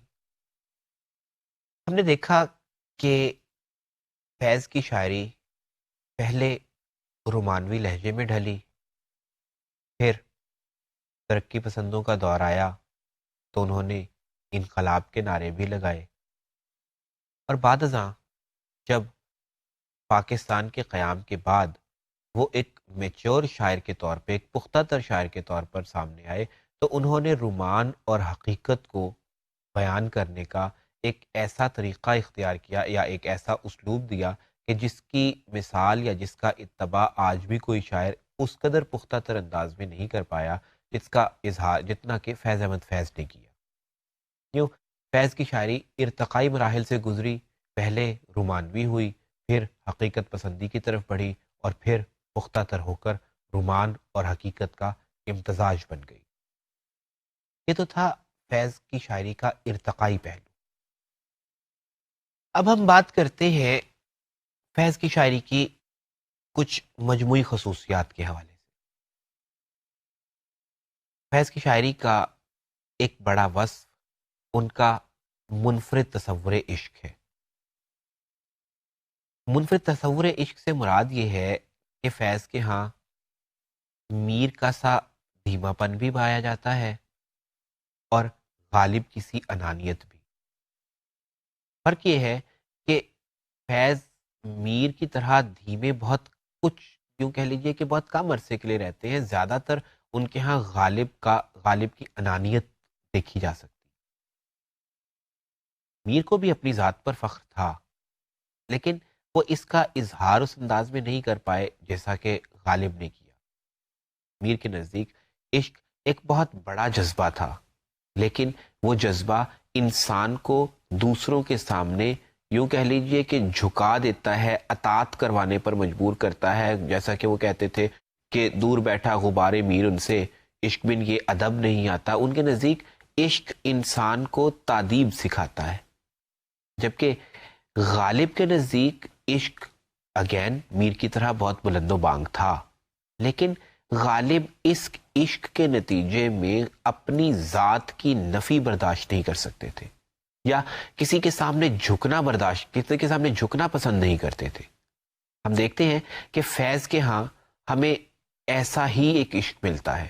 ہم نے دیکھا کہ فیض کی شاعری پہلے رومانوی لہجے میں ڈھلی، پھر ترقی پسندوں کا دور آیا تو انہوں نے انقلاب کے نعرے بھی لگائے، اور بعد ازاں جب پاکستان کے قیام کے بعد وہ ایک میچور شاعر کے طور پہ، ایک پختہ تر شاعر کے طور پر سامنے آئے، تو انہوں نے رومان اور حقیقت کو بیان کرنے کا ایک ایسا طریقہ اختیار کیا یا ایک ایسا اسلوب دیا کہ جس کی مثال یا جس کا اتباع آج بھی کوئی شاعر اس قدر پختہ تر انداز میں نہیں کر پایا جس کا اظہار جتنا کہ فیض احمد فیض نے کیا. یوں فیض کی شاعری ارتقائی مراحل سے گزری، پہلے رومانوی ہوئی، پھر حقیقت پسندی کی طرف بڑھی اور پھر پختہ تر ہو کر رومان اور حقیقت کا امتزاج بن گئی. یہ تو تھا فیض کی شاعری کا ارتقائی پہلو. اب ہم بات کرتے ہیں فیض کی شاعری کی کچھ مجموعی خصوصیات کے حوالے سے. فیض کی شاعری کا ایک بڑا وصف ان کا منفرد تصور عشق ہے. منفرد تصور عشق سے مراد یہ ہے کہ فیض کے ہاں میر کا سا دھیما پن بھی پایا جاتا ہے اور غالب کی سی انانیت بھی. فرق یہ ہے کہ فیض میر کی طرح دھیمے بہت کچھ یوں کہہ لیجئے کہ بہت کم عرصے کے لیے رہتے ہیں، زیادہ تر ان کے ہاں غالب کی انانیت دیکھی جا سکتی. میر کو بھی اپنی ذات پر فخر تھا، لیکن وہ اس کا اظہار اس انداز میں نہیں کر پائے جیسا کہ غالب نے کیا. میر کے نزدیک عشق ایک بہت بڑا جذبہ تھا، لیکن وہ جذبہ انسان کو دوسروں کے سامنے یوں کہہ لیجئے کہ جھکا دیتا ہے، اطاعت کروانے پر مجبور کرتا ہے. جیسا کہ وہ کہتے تھے کہ دور بیٹھا غبار میر ان سے عشق بن یہ ادب نہیں آتا. ان کے نزدیک عشق انسان کو تادیب سکھاتا ہے، جبکہ غالب کے نزدیک عشق اگین میر کی طرح بہت بلند و بانگ تھا، لیکن غالب اس عشق کے نتیجے میں اپنی ذات کی نفی برداشت نہیں کر سکتے تھے یا کسی کے سامنے جھکنا پسند نہیں کرتے تھے. ہم دیکھتے ہیں کہ فیض کے ہاں ہمیں ایسا ہی ایک عشق ملتا ہے.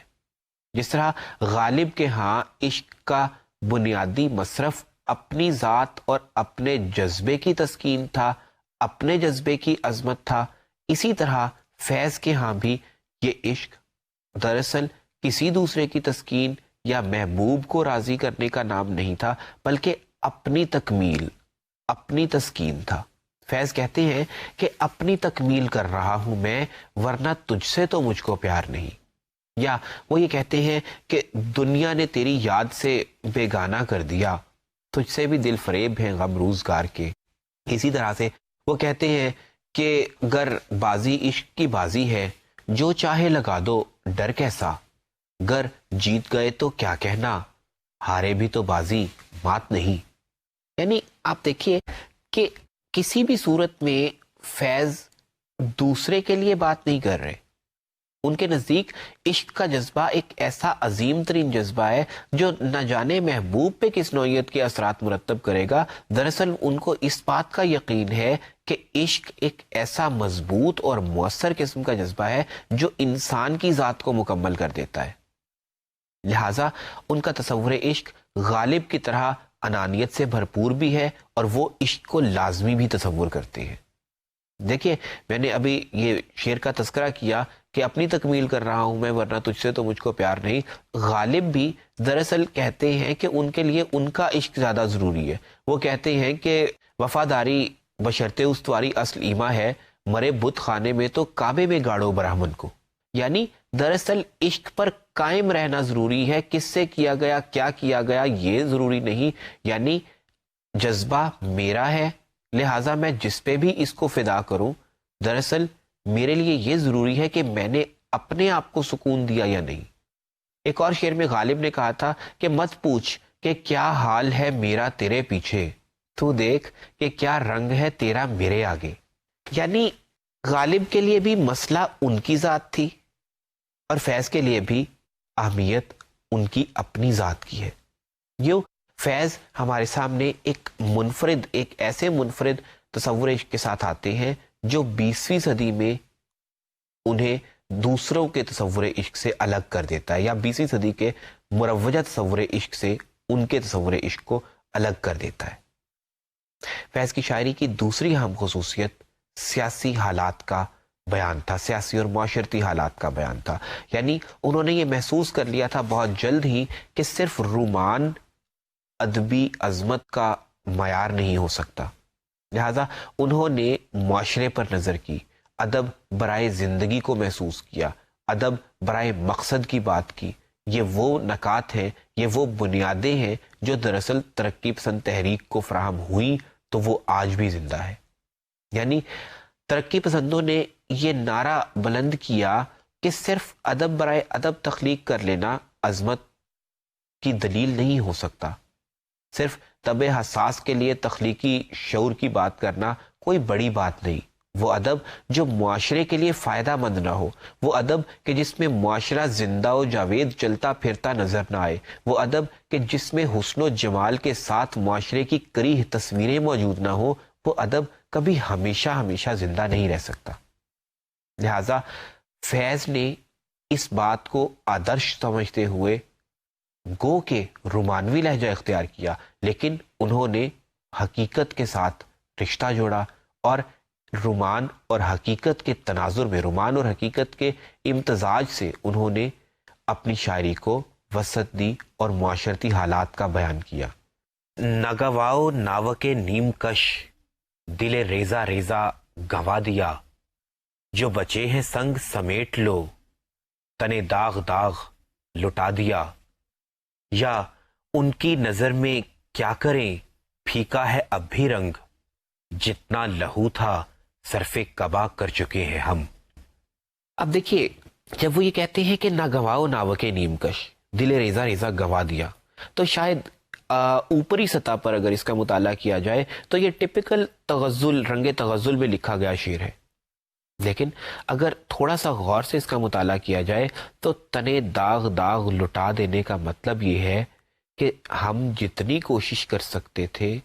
جس طرح غالب کے ہاں عشق کا بنیادی مصرف اپنی ذات اور اپنے جذبے کی تسکین تھا، اپنے جذبے کی عظمت تھا، اسی طرح فیض کے ہاں بھی یہ عشق دراصل کسی دوسرے کی تسکین یا محبوب کو راضی کرنے کا نام نہیں تھا، بلکہ اپنی تکمیل، اپنی تسکین تھا. فیض کہتے ہیں کہ اپنی تکمیل کر رہا ہوں میں، ورنہ تجھ سے تو مجھ کو پیار نہیں. یا وہ یہ کہتے ہیں کہ دنیا نے تیری یاد سے بیگانہ کر دیا، تجھ سے بھی دل فریب ہیں غم روزگار کے. اسی طرح سے وہ کہتے ہیں کہ گر بازی عشق کی بازی ہے، جو چاہے لگا دو ڈر کیسا، گر جیت گئے تو کیا کہنا، ہارے بھی تو بازی مات نہیں. یعنی آپ دیکھیے کہ کسی بھی صورت میں فیض دوسرے کے لیے بات نہیں کر رہے. ان کے نزدیک عشق کا جذبہ ایک ایسا عظیم ترین جذبہ ہے جو نہ جانے محبوب پہ کس نوعیت کے اثرات مرتب کرے گا. دراصل ان کو اس بات کا یقین ہے کہ عشق ایک ایسا مضبوط اور مؤثر قسم کا جذبہ ہے جو انسان کی ذات کو مکمل کر دیتا ہے. لہٰذا ان کا تصور عشق غالب کی طرح انانیت سے بھرپور بھی ہے اور وہ عشق کو لازمی بھی تصور کرتے ہیں. دیکھیے میں نے ابھی یہ شعر کا تذکرہ کیا کہ اپنی تکمیل کر رہا ہوں میں، ورنہ تجھ سے تو مجھ کو پیار نہیں. غالب بھی دراصل کہتے ہیں کہ ان کے لیے ان کا عشق زیادہ ضروری ہے. وہ کہتے ہیں کہ وفاداری بشرط استواری اصل ایما ہے، مرے بت خانے میں تو کعبے میں گاڑو برہمن کو. یعنی دراصل عشق پر قائم رہنا ضروری ہے، کس سے کیا گیا کیا کیا گیا یہ ضروری نہیں. یعنی جذبہ میرا ہے، لہٰذا میں جس پہ بھی اس کو فدا کروں، دراصل میرے لیے یہ ضروری ہے کہ میں نے اپنے آپ کو سکون دیا یا نہیں. ایک اور شعر میں غالب نے کہا تھا کہ مت پوچھ کہ کیا حال ہے میرا تیرے پیچھے، تو دیکھ کہ کیا رنگ ہے تیرا میرے آگے. یعنی غالب کے لیے بھی مسئلہ ان کی ذات تھی اور فیض کے لیے بھی اہمیت ان کی اپنی ذات کی ہے. یوں فیض ہمارے سامنے ایک ایسے منفرد تصور عشق کے ساتھ آتے ہیں جو 20ویں صدی میں انہیں دوسروں کے تصور عشق سے الگ کر دیتا ہے، یا 20ویں صدی کے مروجہ تصور عشق سے ان کے تصور عشق کو الگ کر دیتا ہے. فیض کی شاعری کی دوسری اہم خصوصیت سیاسی حالات کا بیان تھا، سیاسی اور معاشرتی حالات کا بیان تھا. یعنی انہوں نے یہ محسوس کر لیا تھا بہت جلد ہی کہ صرف رومان ادبی عظمت کا معیار نہیں ہو سکتا. لہذا انہوں نے معاشرے پر نظر کی، ادب برائے زندگی کو محسوس کیا، ادب برائے مقصد کی بات کی. یہ وہ نکات ہیں، یہ وہ بنیادیں ہیں جو دراصل ترقی پسند تحریک کو فراہم ہوئی تو وہ آج بھی زندہ ہے. یعنی ترقی پسندوں نے یہ نعرہ بلند کیا کہ صرف ادب برائے ادب تخلیق کر لینا عظمت کی دلیل نہیں ہو سکتا، صرف طبع حساس کے لیے تخلیقی شعور کی بات کرنا کوئی بڑی بات نہیں. وہ ادب جو معاشرے کے لیے فائدہ مند نہ ہو، وہ ادب کہ جس میں معاشرہ زندہ و جاوید چلتا پھرتا نظر نہ آئے، وہ ادب کہ جس میں حسن و جمال کے ساتھ معاشرے کی کریہ تصویریں موجود نہ ہو، وہ ادب کبھی ہمیشہ ہمیشہ زندہ نہیں رہ سکتا. لہذا فیض نے اس بات کو آدرش سمجھتے ہوئے گو کہ رومانوی لہجہ اختیار کیا، لیکن انہوں نے حقیقت کے ساتھ رشتہ جوڑا اور رومان اور حقیقت کے تناظر میں، رومان اور حقیقت کے امتزاج سے انہوں نے اپنی شاعری کو وسعت دی اور معاشرتی حالات کا بیان کیا. نگواؤ ناوک نیم کش دل ریزہ ریزہ گوا دیا، جو بچے ہیں سنگ سمیٹ لو تنے داغ داغ لٹا دیا. یا ان کی نظر میں کیا کریں پھیکا ہے اب بھی رنگ، جتنا لہو تھا صرف کبا کر چکے ہیں ہم. اب دیکھیے جب وہ یہ کہتے ہیں کہ نہ گواؤ ناوک نیم کش دل ریزہ ریزہ گوا دیا، تو شاید اوپری سطح پر اگر اس کا مطالعہ کیا جائے تو یہ ٹپیکل تغزل، رنگ تغزل میں لکھا گیا شعر ہے. لیکن اگر تھوڑا سا غور سے اس کا مطالعہ کیا جائے تو تنے داغ داغ لٹا دینے کا مطلب یہ ہے کہ ہم جتنی کوشش کر سکتے تھے،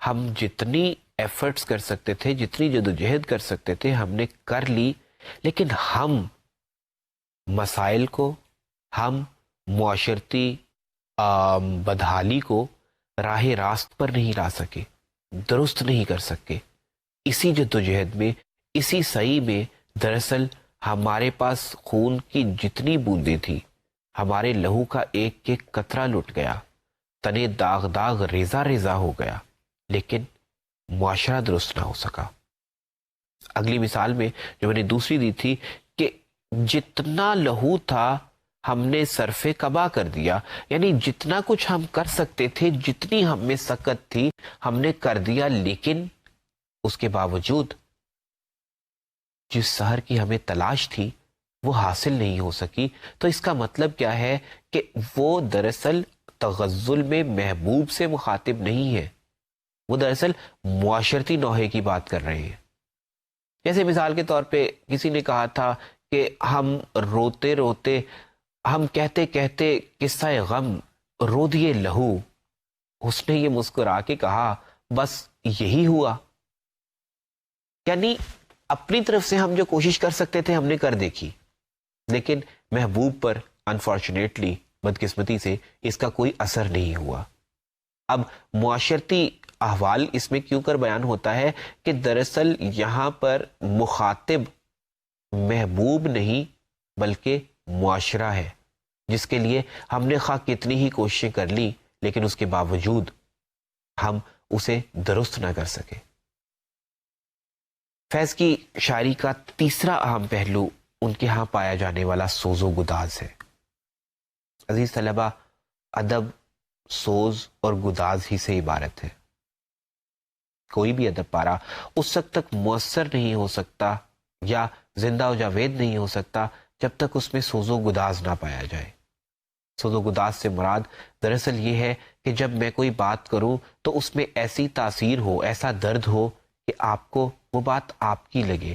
ہم جتنی ایفرٹس کر سکتے تھے، جتنی جدوجہد کر سکتے تھے ہم نے کر لی، لیکن ہم مسائل کو، ہم معاشرتی بدحالی کو راہ راست پر نہیں لا سکے، درست نہیں کر سکے. اسی جدوجہد میں، اسی سعی میں دراصل ہمارے پاس خون کی جتنی بوندیں تھیں، ہمارے لہو کا ایک ایک قطرہ لٹ گیا، تنے داغ داغ ریزہ ریزہ ہو گیا، لیکن معاشرہ درست نہ ہو سکا. اگلی مثال میں جو میں نے دوسری دی تھی کہ جتنا لہو تھا ہم نے صرف کبا کر دیا، یعنی جتنا کچھ ہم کر سکتے تھے، جتنی ہم میں سکت تھی ہم نے کر دیا، لیکن اس کے باوجود جس سحر کی ہمیں تلاش تھی وہ حاصل نہیں ہو سکی. تو اس کا مطلب کیا ہے کہ وہ دراصل تغزل میں محبوب سے مخاطب نہیں ہے، وہ دراصل معاشرتی نوحے کی بات کر رہے ہیں. جیسے مثال کے طور پہ کسی نے کہا تھا کہ ہم روتے روتے، ہم کہتے کہتے قصہ غم رو دیے لہو. اس نے یہ مسکرا کے کہا بس یہی ہوا. یعنی اپنی طرف سے ہم جو کوشش کر سکتے تھے ہم نے کر دیکھی، لیکن محبوب پر انفارچونیٹلی، بدقسمتی سے اس کا کوئی اثر نہیں ہوا. اب معاشرتی احوال اس میں کیوں کر بیان ہوتا ہے کہ دراصل یہاں پر مخاطب محبوب نہیں بلکہ معاشرہ ہے، جس کے لیے ہم نے خواہ کتنی ہی کوششیں کر لی لیکن اس کے باوجود ہم اسے درست نہ کر سکے. فیض کی شاعری کا تیسرا اہم پہلو ان کے ہاں پایا جانے والا سوز و گداز ہے. عزیز طلبہ، ادب سوز اور گداز ہی سے عبارت ہے. کوئی بھی ادب پارا اس وقت تک مؤثر نہیں ہو سکتا یا زندہ و جاوید نہیں ہو سکتا جب تک اس میں سوز و گداز نہ پایا جائے. سوز و گداز سے مراد دراصل یہ ہے کہ جب میں کوئی بات کروں تو اس میں ایسی تاثیر ہو، ایسا درد ہو کہ آپ کو وہ بات آپ کی لگے،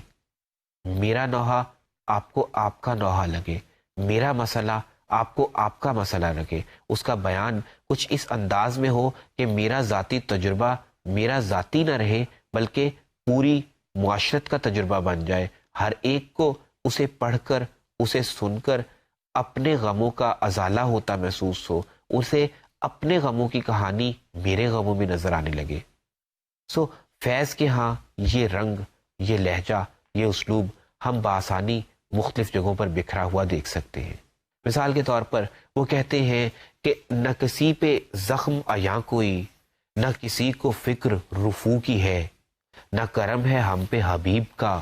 میرا نوحہ آپ کو آپ کا نوحہ لگے، میرا مسئلہ آپ کو آپ کا مسئلہ لگے. اس کا بیان کچھ اس انداز میں ہو کہ میرا ذاتی تجربہ میرا ذاتی نہ رہے بلکہ پوری معاشرت کا تجربہ بن جائے. ہر ایک کو اسے پڑھ کر، اسے سن کر اپنے غموں کا ازالہ ہوتا محسوس ہو، اسے اپنے غموں کی کہانی میرے غموں میں نظر آنے لگے. سو فیض کے ہاں یہ رنگ، یہ لہجہ، یہ اسلوب ہم بآسانی مختلف جگہوں پر بکھرا ہوا دیکھ سکتے ہیں. مثال کے طور پر وہ کہتے ہیں کہ نہ کسی پہ زخم عیاں کوئی، نہ کسی کو فکر رفو کی ہے، نہ کرم ہے ہم پہ حبیب کا،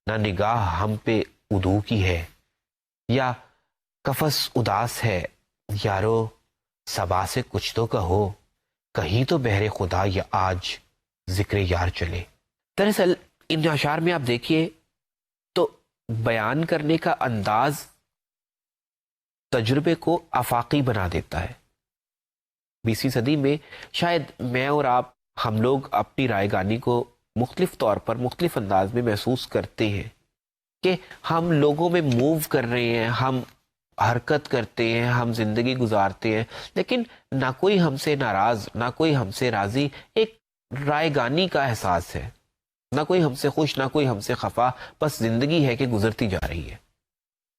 نہ نگاہ ہم پہ ادو کی ہے، یا قفس اداس ہے یارو صبا سے کچھ تو کہو، کہیں تو بہر خدا یا آج ذکر یار چلے۔ دراصل ان اشعار میں آپ دیکھیے تو بیان کرنے کا انداز تجربے کو آفاقی بنا دیتا ہے۔ 20ویں صدی میں شاید میں اور آپ، ہم لوگ اپنی رائے گانی کو مختلف طور پر مختلف انداز میں محسوس کرتے ہیں کہ ہم لوگوں میں موو کر رہے ہیں، ہم حرکت کرتے ہیں، ہم زندگی گزارتے ہیں، لیکن نہ کوئی ہم سے ناراض، نہ کوئی ہم سے راضی، ایک رائے گانی کا احساس ہے، نہ کوئی ہم سے خوش، نہ کوئی ہم سے خفا، بس زندگی ہے کہ گزرتی جا رہی ہے۔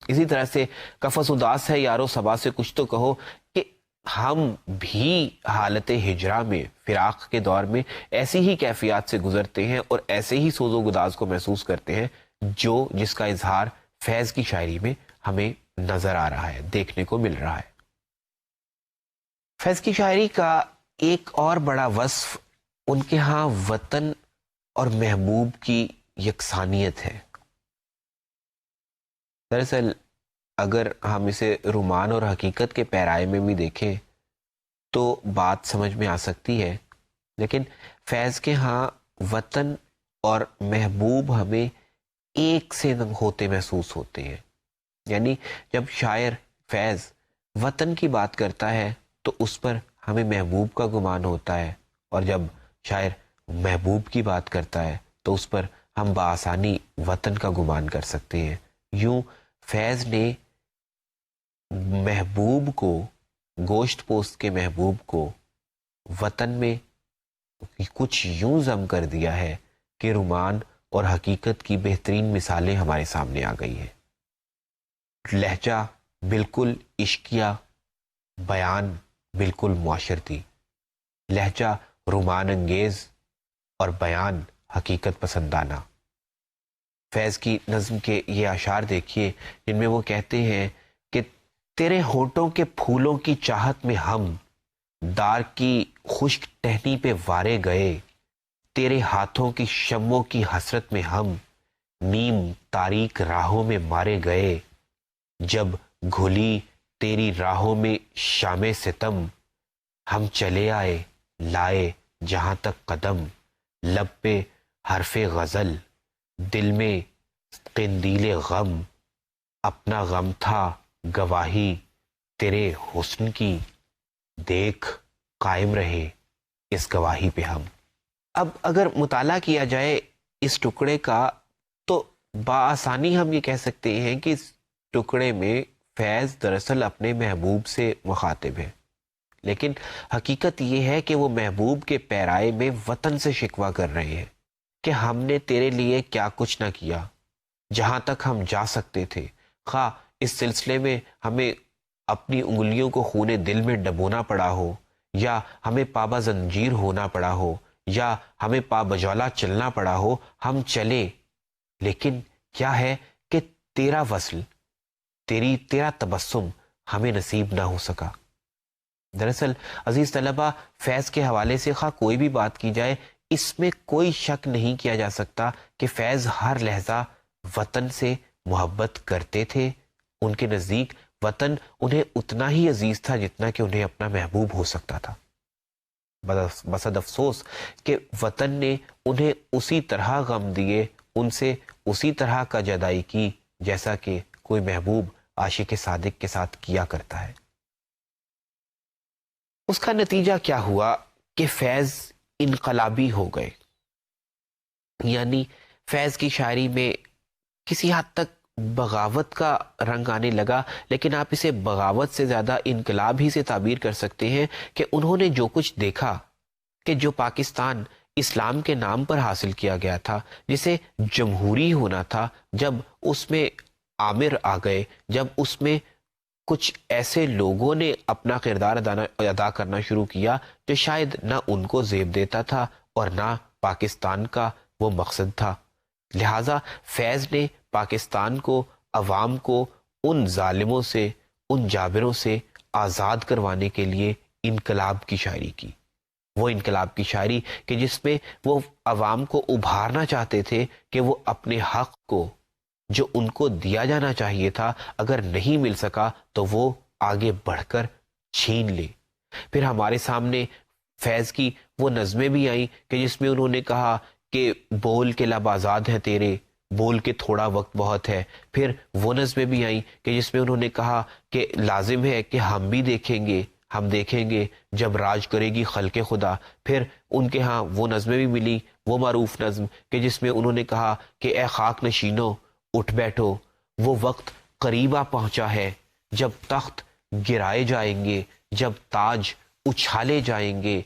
اسی طرح سے قفس اداس ہے یارو صبا سے کچھ تو کہو، کہ ہم بھی حالت ہجرا میں، فراق کے دور میں ایسی ہی کیفیات سے گزرتے ہیں اور ایسے ہی سوز و گداز کو محسوس کرتے ہیں جس کا اظہار فیض کی شاعری میں ہمیں نظر آ رہا ہے، دیکھنے کو مل رہا ہے۔ فیض کی شاعری کا ایک اور بڑا وصف ان کے ہاں وطن اور محبوب کی یکسانیت ہے۔ دراصل اگر ہم اسے رومان اور حقیقت کے پیرائے میں بھی دیکھیں تو بات سمجھ میں آ سکتی ہے، لیکن فیض کے ہاں وطن اور محبوب ہمیں ایک سے ہوتے محسوس ہوتے ہیں۔ یعنی جب شاعر فیض وطن کی بات کرتا ہے تو اس پر ہمیں محبوب کا گمان ہوتا ہے، اور جب شاعر محبوب کی بات کرتا ہے تو اس پر ہم بآسانی وطن کا گمان کر سکتے ہیں۔ یوں فیض نے محبوب کو، گوشت پوست کے محبوب کو وطن میں کچھ یوں ضم کر دیا ہے کہ رومان اور حقیقت کی بہترین مثالیں ہمارے سامنے آ گئی ہیں۔ لہجہ بالکل عشقیہ، بیان بالکل معاشرتی، لہجہ رومان انگیز اور بیان حقیقت پسندانہ۔ فیض کی نظم کے یہ اشعار دیکھیے جن میں وہ کہتے ہیں کہ تیرے ہونٹوں کے پھولوں کی چاہت میں ہم دار کی خشک ٹہنی پہ وارے گئے، تیرے ہاتھوں کی شموں کی حسرت میں ہم نیم تاریک راہوں میں مارے گئے، جب گھلی تیری راہوں میں شام ستم ہم چلے آئے لائے جہاں تک قدم، لب پہ حرف غزل دل میں قندیل غم، اپنا غم تھا گواہی تیرے حسن کی، دیکھ قائم رہے اس گواہی پہ ہم۔ اب اگر مطالعہ کیا جائے اس ٹکڑے کا تو بآسانی ہم یہ کہہ سکتے ہیں کہ اس ٹکڑے میں فیض دراصل اپنے محبوب سے مخاطب ہے، لیکن حقیقت یہ ہے کہ وہ محبوب کے پیرائے میں وطن سے شکوہ کر رہے ہیں کہ ہم نے تیرے لیے کیا کچھ نہ کیا، جہاں تک ہم جا سکتے تھے، خواہ اس سلسلے میں ہمیں اپنی انگلیوں کو خون دل میں ڈبونا پڑا ہو، یا ہمیں پابا زنجیر ہونا پڑا ہو، یا ہمیں پابجولہ چلنا پڑا ہو، ہم چلے، لیکن کیا ہے کہ تیرا وصل، تیرا تبسم ہمیں نصیب نہ ہو سکا۔ دراصل عزیز طلبہ، فیض کے حوالے سے خواہ کوئی بھی بات کی جائے، اس میں کوئی شک نہیں کیا جا سکتا کہ فیض ہر لحظہ وطن سے محبت کرتے تھے۔ ان کے نزدیک وطن انہیں اتنا ہی عزیز تھا جتنا کہ انہیں اپنا محبوب ہو سکتا تھا۔ بسد افسوس کہ وطن نے انہیں اسی طرح غم دیے، ان سے اسی طرح کا جدائی کی جیسا کہ کوئی محبوب عاشق صادق کے ساتھ کیا کرتا ہے۔ اس کا نتیجہ کیا ہوا کہ فیض انقلابی ہو گئے، یعنی فیض کی شاعری میں کسی حد تک بغاوت کا رنگ آنے لگا، لیکن آپ اسے بغاوت سے زیادہ انقلاب ہی سے تعبیر کر سکتے ہیں کہ انہوں نے جو کچھ دیکھا کہ جو پاکستان اسلام کے نام پر حاصل کیا گیا تھا، جسے جمہوری ہونا تھا، جب اس میں عامر آ گئے، جب اس میں کچھ ایسے لوگوں نے اپنا کردار ادا کرنا شروع کیا جو شاید نہ ان کو زیب دیتا تھا اور نہ پاکستان کا وہ مقصد تھا، لہٰذا فیض نے پاکستان کو، عوام کو ان ظالموں سے، ان جابروں سے آزاد کروانے کے لیے انقلاب کی شاعری کی۔ وہ انقلاب کی شاعری کہ جس میں وہ عوام کو ابھارنا چاہتے تھے کہ وہ اپنے حق کو جو ان کو دیا جانا چاہیے تھا اگر نہیں مل سکا تو وہ آگے بڑھ کر چھین لے. پھر ہمارے سامنے فیض کی وہ نظمیں بھی آئیں کہ جس میں انہوں نے کہا کہ بول کے لب آزاد ہے تیرے، بول کے تھوڑا وقت بہت ہے. پھر وہ نظمیں بھی آئیں کہ جس میں انہوں نے کہا کہ لازم ہے کہ ہم بھی دیکھیں گے، ہم دیکھیں گے جب راج کرے گی خلق خدا. پھر ان کے ہاں وہ نظمیں بھی ملی، وہ معروف نظم کہ جس میں انہوں نے کہا کہ اے خاک نشینو اٹھ بیٹھو، وہ وقت قریب آ پہنچا ہے جب تخت گرائے جائیں گے، جب تاج اچھالے جائیں گے،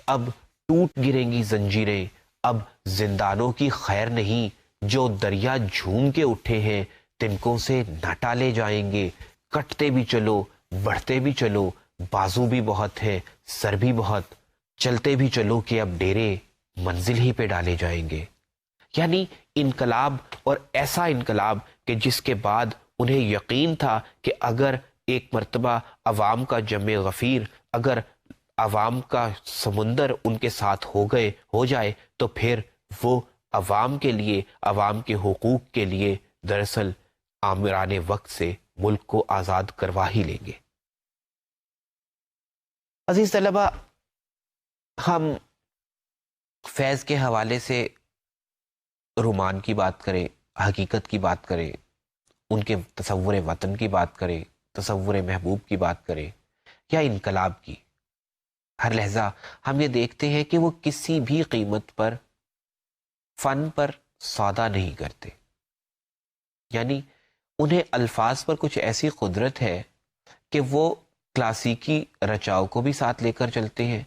اب ٹوٹ گریں گی زنجیریں، اب زندانوں کی خیر نہیں، جو دریا جھوم کے اٹھے ہیں تنکوں سے نہ ٹالے جائیں گے. کٹتے بھی چلو بڑھتے بھی چلو، بازو بھی بہت ہے سر بھی بہت، چلتے بھی چلو کہ اب ڈیرے منزل ہی پہ ڈالے جائیں گے. یعنی انقلاب، اور ایسا انقلاب کہ جس کے بعد انہیں یقین تھا کہ اگر ایک مرتبہ عوام کا جمع غفیر، اگر عوام کا سمندر ان کے ساتھ ہو جائے تو پھر وہ عوام کے لیے، عوام کے حقوق کے لیے دراصل آمران وقت سے ملک کو آزاد کروا ہی لیں گے. عزیز طلبہ، ہم فیض کے حوالے سے رومان کی بات کریں، حقیقت کی بات کریں، ان کے تصور وطن کی بات کریں، تصور محبوب کی بات کریں، یا انقلاب کی، ہر لحظہ ہم یہ دیکھتے ہیں کہ وہ کسی بھی قیمت پر فن پر سودا نہیں کرتے. یعنی انہیں الفاظ پر کچھ ایسی قدرت ہے کہ وہ کلاسیکی رچاؤ کو بھی ساتھ لے کر چلتے ہیں.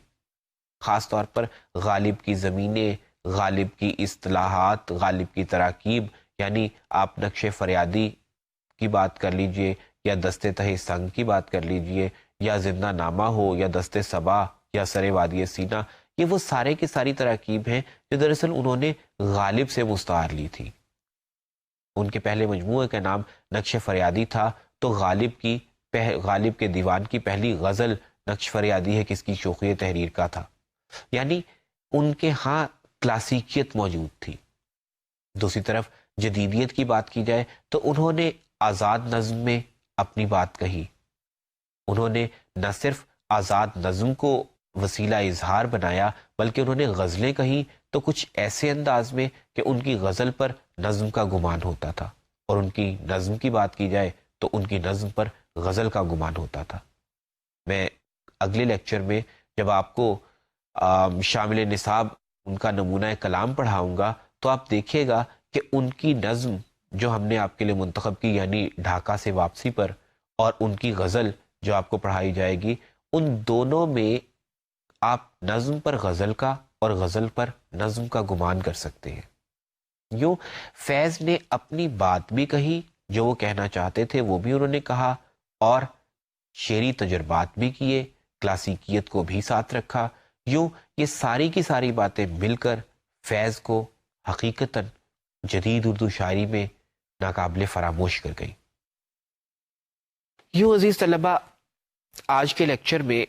خاص طور پر غالب کی زمینیں، غالب کی اصطلاحات، غالب کی تراکیب، یعنی آپ نقش فریادی کی بات کر لیجئے، یا دست تہ سنگ کی بات کر لیجئے، یا زندہ نامہ ہو، یا دست صبا، یا سر وادی سینا، یہ وہ سارے کی ساری تراکیب ہیں جو دراصل انہوں نے غالب سے مستعار لی تھی. ان کے پہلے مجموعے کا نام نقش فریادی تھا، تو غالب کے دیوان کی پہلی غزل نقش فریادی ہے کس کی شوخی تحریر کا تھا. یعنی ان کے ہاں کلاسیکیت موجود تھی. دوسری طرف جدیدیت کی بات کی جائے تو انہوں نے آزاد نظم میں اپنی بات کہی. انہوں نے نہ صرف آزاد نظم کو وسیلہ اظہار بنایا بلکہ انہوں نے غزلیں کہیں تو کچھ ایسے انداز میں کہ ان کی غزل پر نظم کا گمان ہوتا تھا، اور ان کی نظم کی بات کی جائے تو ان کی نظم پر غزل کا گمان ہوتا تھا. میں اگلے لیکچر میں جب آپ کو شامل نصاب ان کا نمونہ کلام پڑھاؤں گا تو آپ دیکھیے گا کہ ان کی نظم جو ہم نے آپ کے لیے منتخب کی، یعنی ڈھاکہ سے واپسی پر، اور ان کی غزل جو آپ کو پڑھائی جائے گی، ان دونوں میں آپ نظم پر غزل کا اور غزل پر نظم کا گمان کر سکتے ہیں. یوں فیض نے اپنی بات بھی کہی، جو وہ کہنا چاہتے تھے وہ بھی انہوں نے کہا، اور شعری تجربات بھی کیے، کلاسیکیت کو بھی ساتھ رکھا. یوں یہ ساری کی ساری باتیں مل کر فیض کو حقیقتاً جدید اردو شاعری میں ناقابل فراموش کر گئی. یوں عزیز طلبہ، آج کے لیکچر میں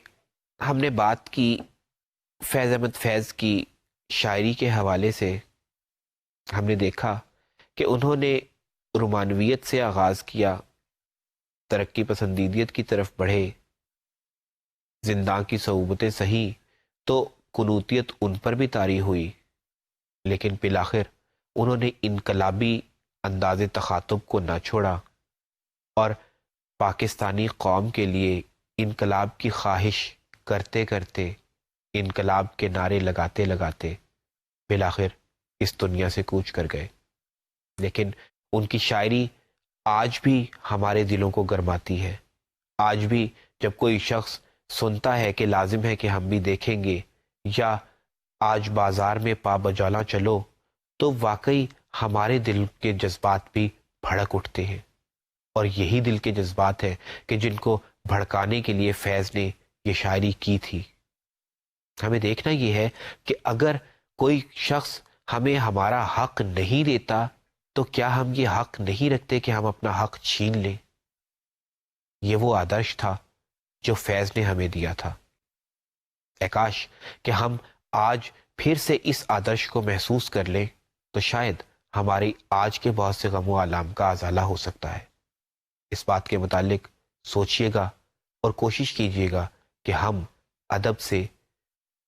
ہم نے بات کی فیض احمد فیض کی شاعری کے حوالے سے. ہم نے دیکھا کہ انہوں نے رومانویت سے آغاز کیا، ترقی پسندیدیت کی طرف بڑھے، زنداں کی صعوبتیں سہی تو قنوتیت ان پر بھی طاری ہوئی، لیکن بالآخر انہوں نے انقلابی انداز تخاطب کو نہ چھوڑا، اور پاکستانی قوم کے لیے انقلاب کی خواہش کرتے کرتے، انقلاب کے نعرے لگاتے لگاتے بالآخر اس دنیا سے کوچ کر گئے. لیکن ان کی شاعری آج بھی ہمارے دلوں کو گرماتی ہے. آج بھی جب کوئی شخص سنتا ہے کہ لازم ہے کہ ہم بھی دیکھیں گے، یا آج بازار میں پا بجالا چلو، تو واقعی ہمارے دل کے جذبات بھی بھڑک اٹھتے ہیں. اور یہی دل کے جذبات ہیں کہ جن کو بھڑکانے کے لیے فیض نے یہ شاعری کی تھی. ہمیں دیکھنا یہ ہے کہ اگر کوئی شخص ہمیں ہمارا حق نہیں دیتا تو کیا ہم یہ حق نہیں رکھتے کہ ہم اپنا حق چھین لیں؟ یہ وہ آدرش تھا جو فیض نے ہمیں دیا تھا. اے کاش کہ ہم آج پھر سے اس آدرش کو محسوس کر لیں تو شاید ہماری آج کے بہت سے غم و آلام کا ازالہ ہو سکتا ہے۔ اس بات کے متعلق سوچئے گا اور کوشش کیجئے گا کہ ہم ادب سے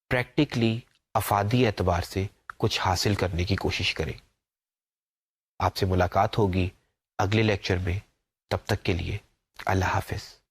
پریکٹیکلی افادی اعتبار سے کچھ حاصل کرنے کی کوشش کریں۔ آپ سے ملاقات ہوگی اگلے لیکچر میں، تب تک کے لیے اللہ حافظ۔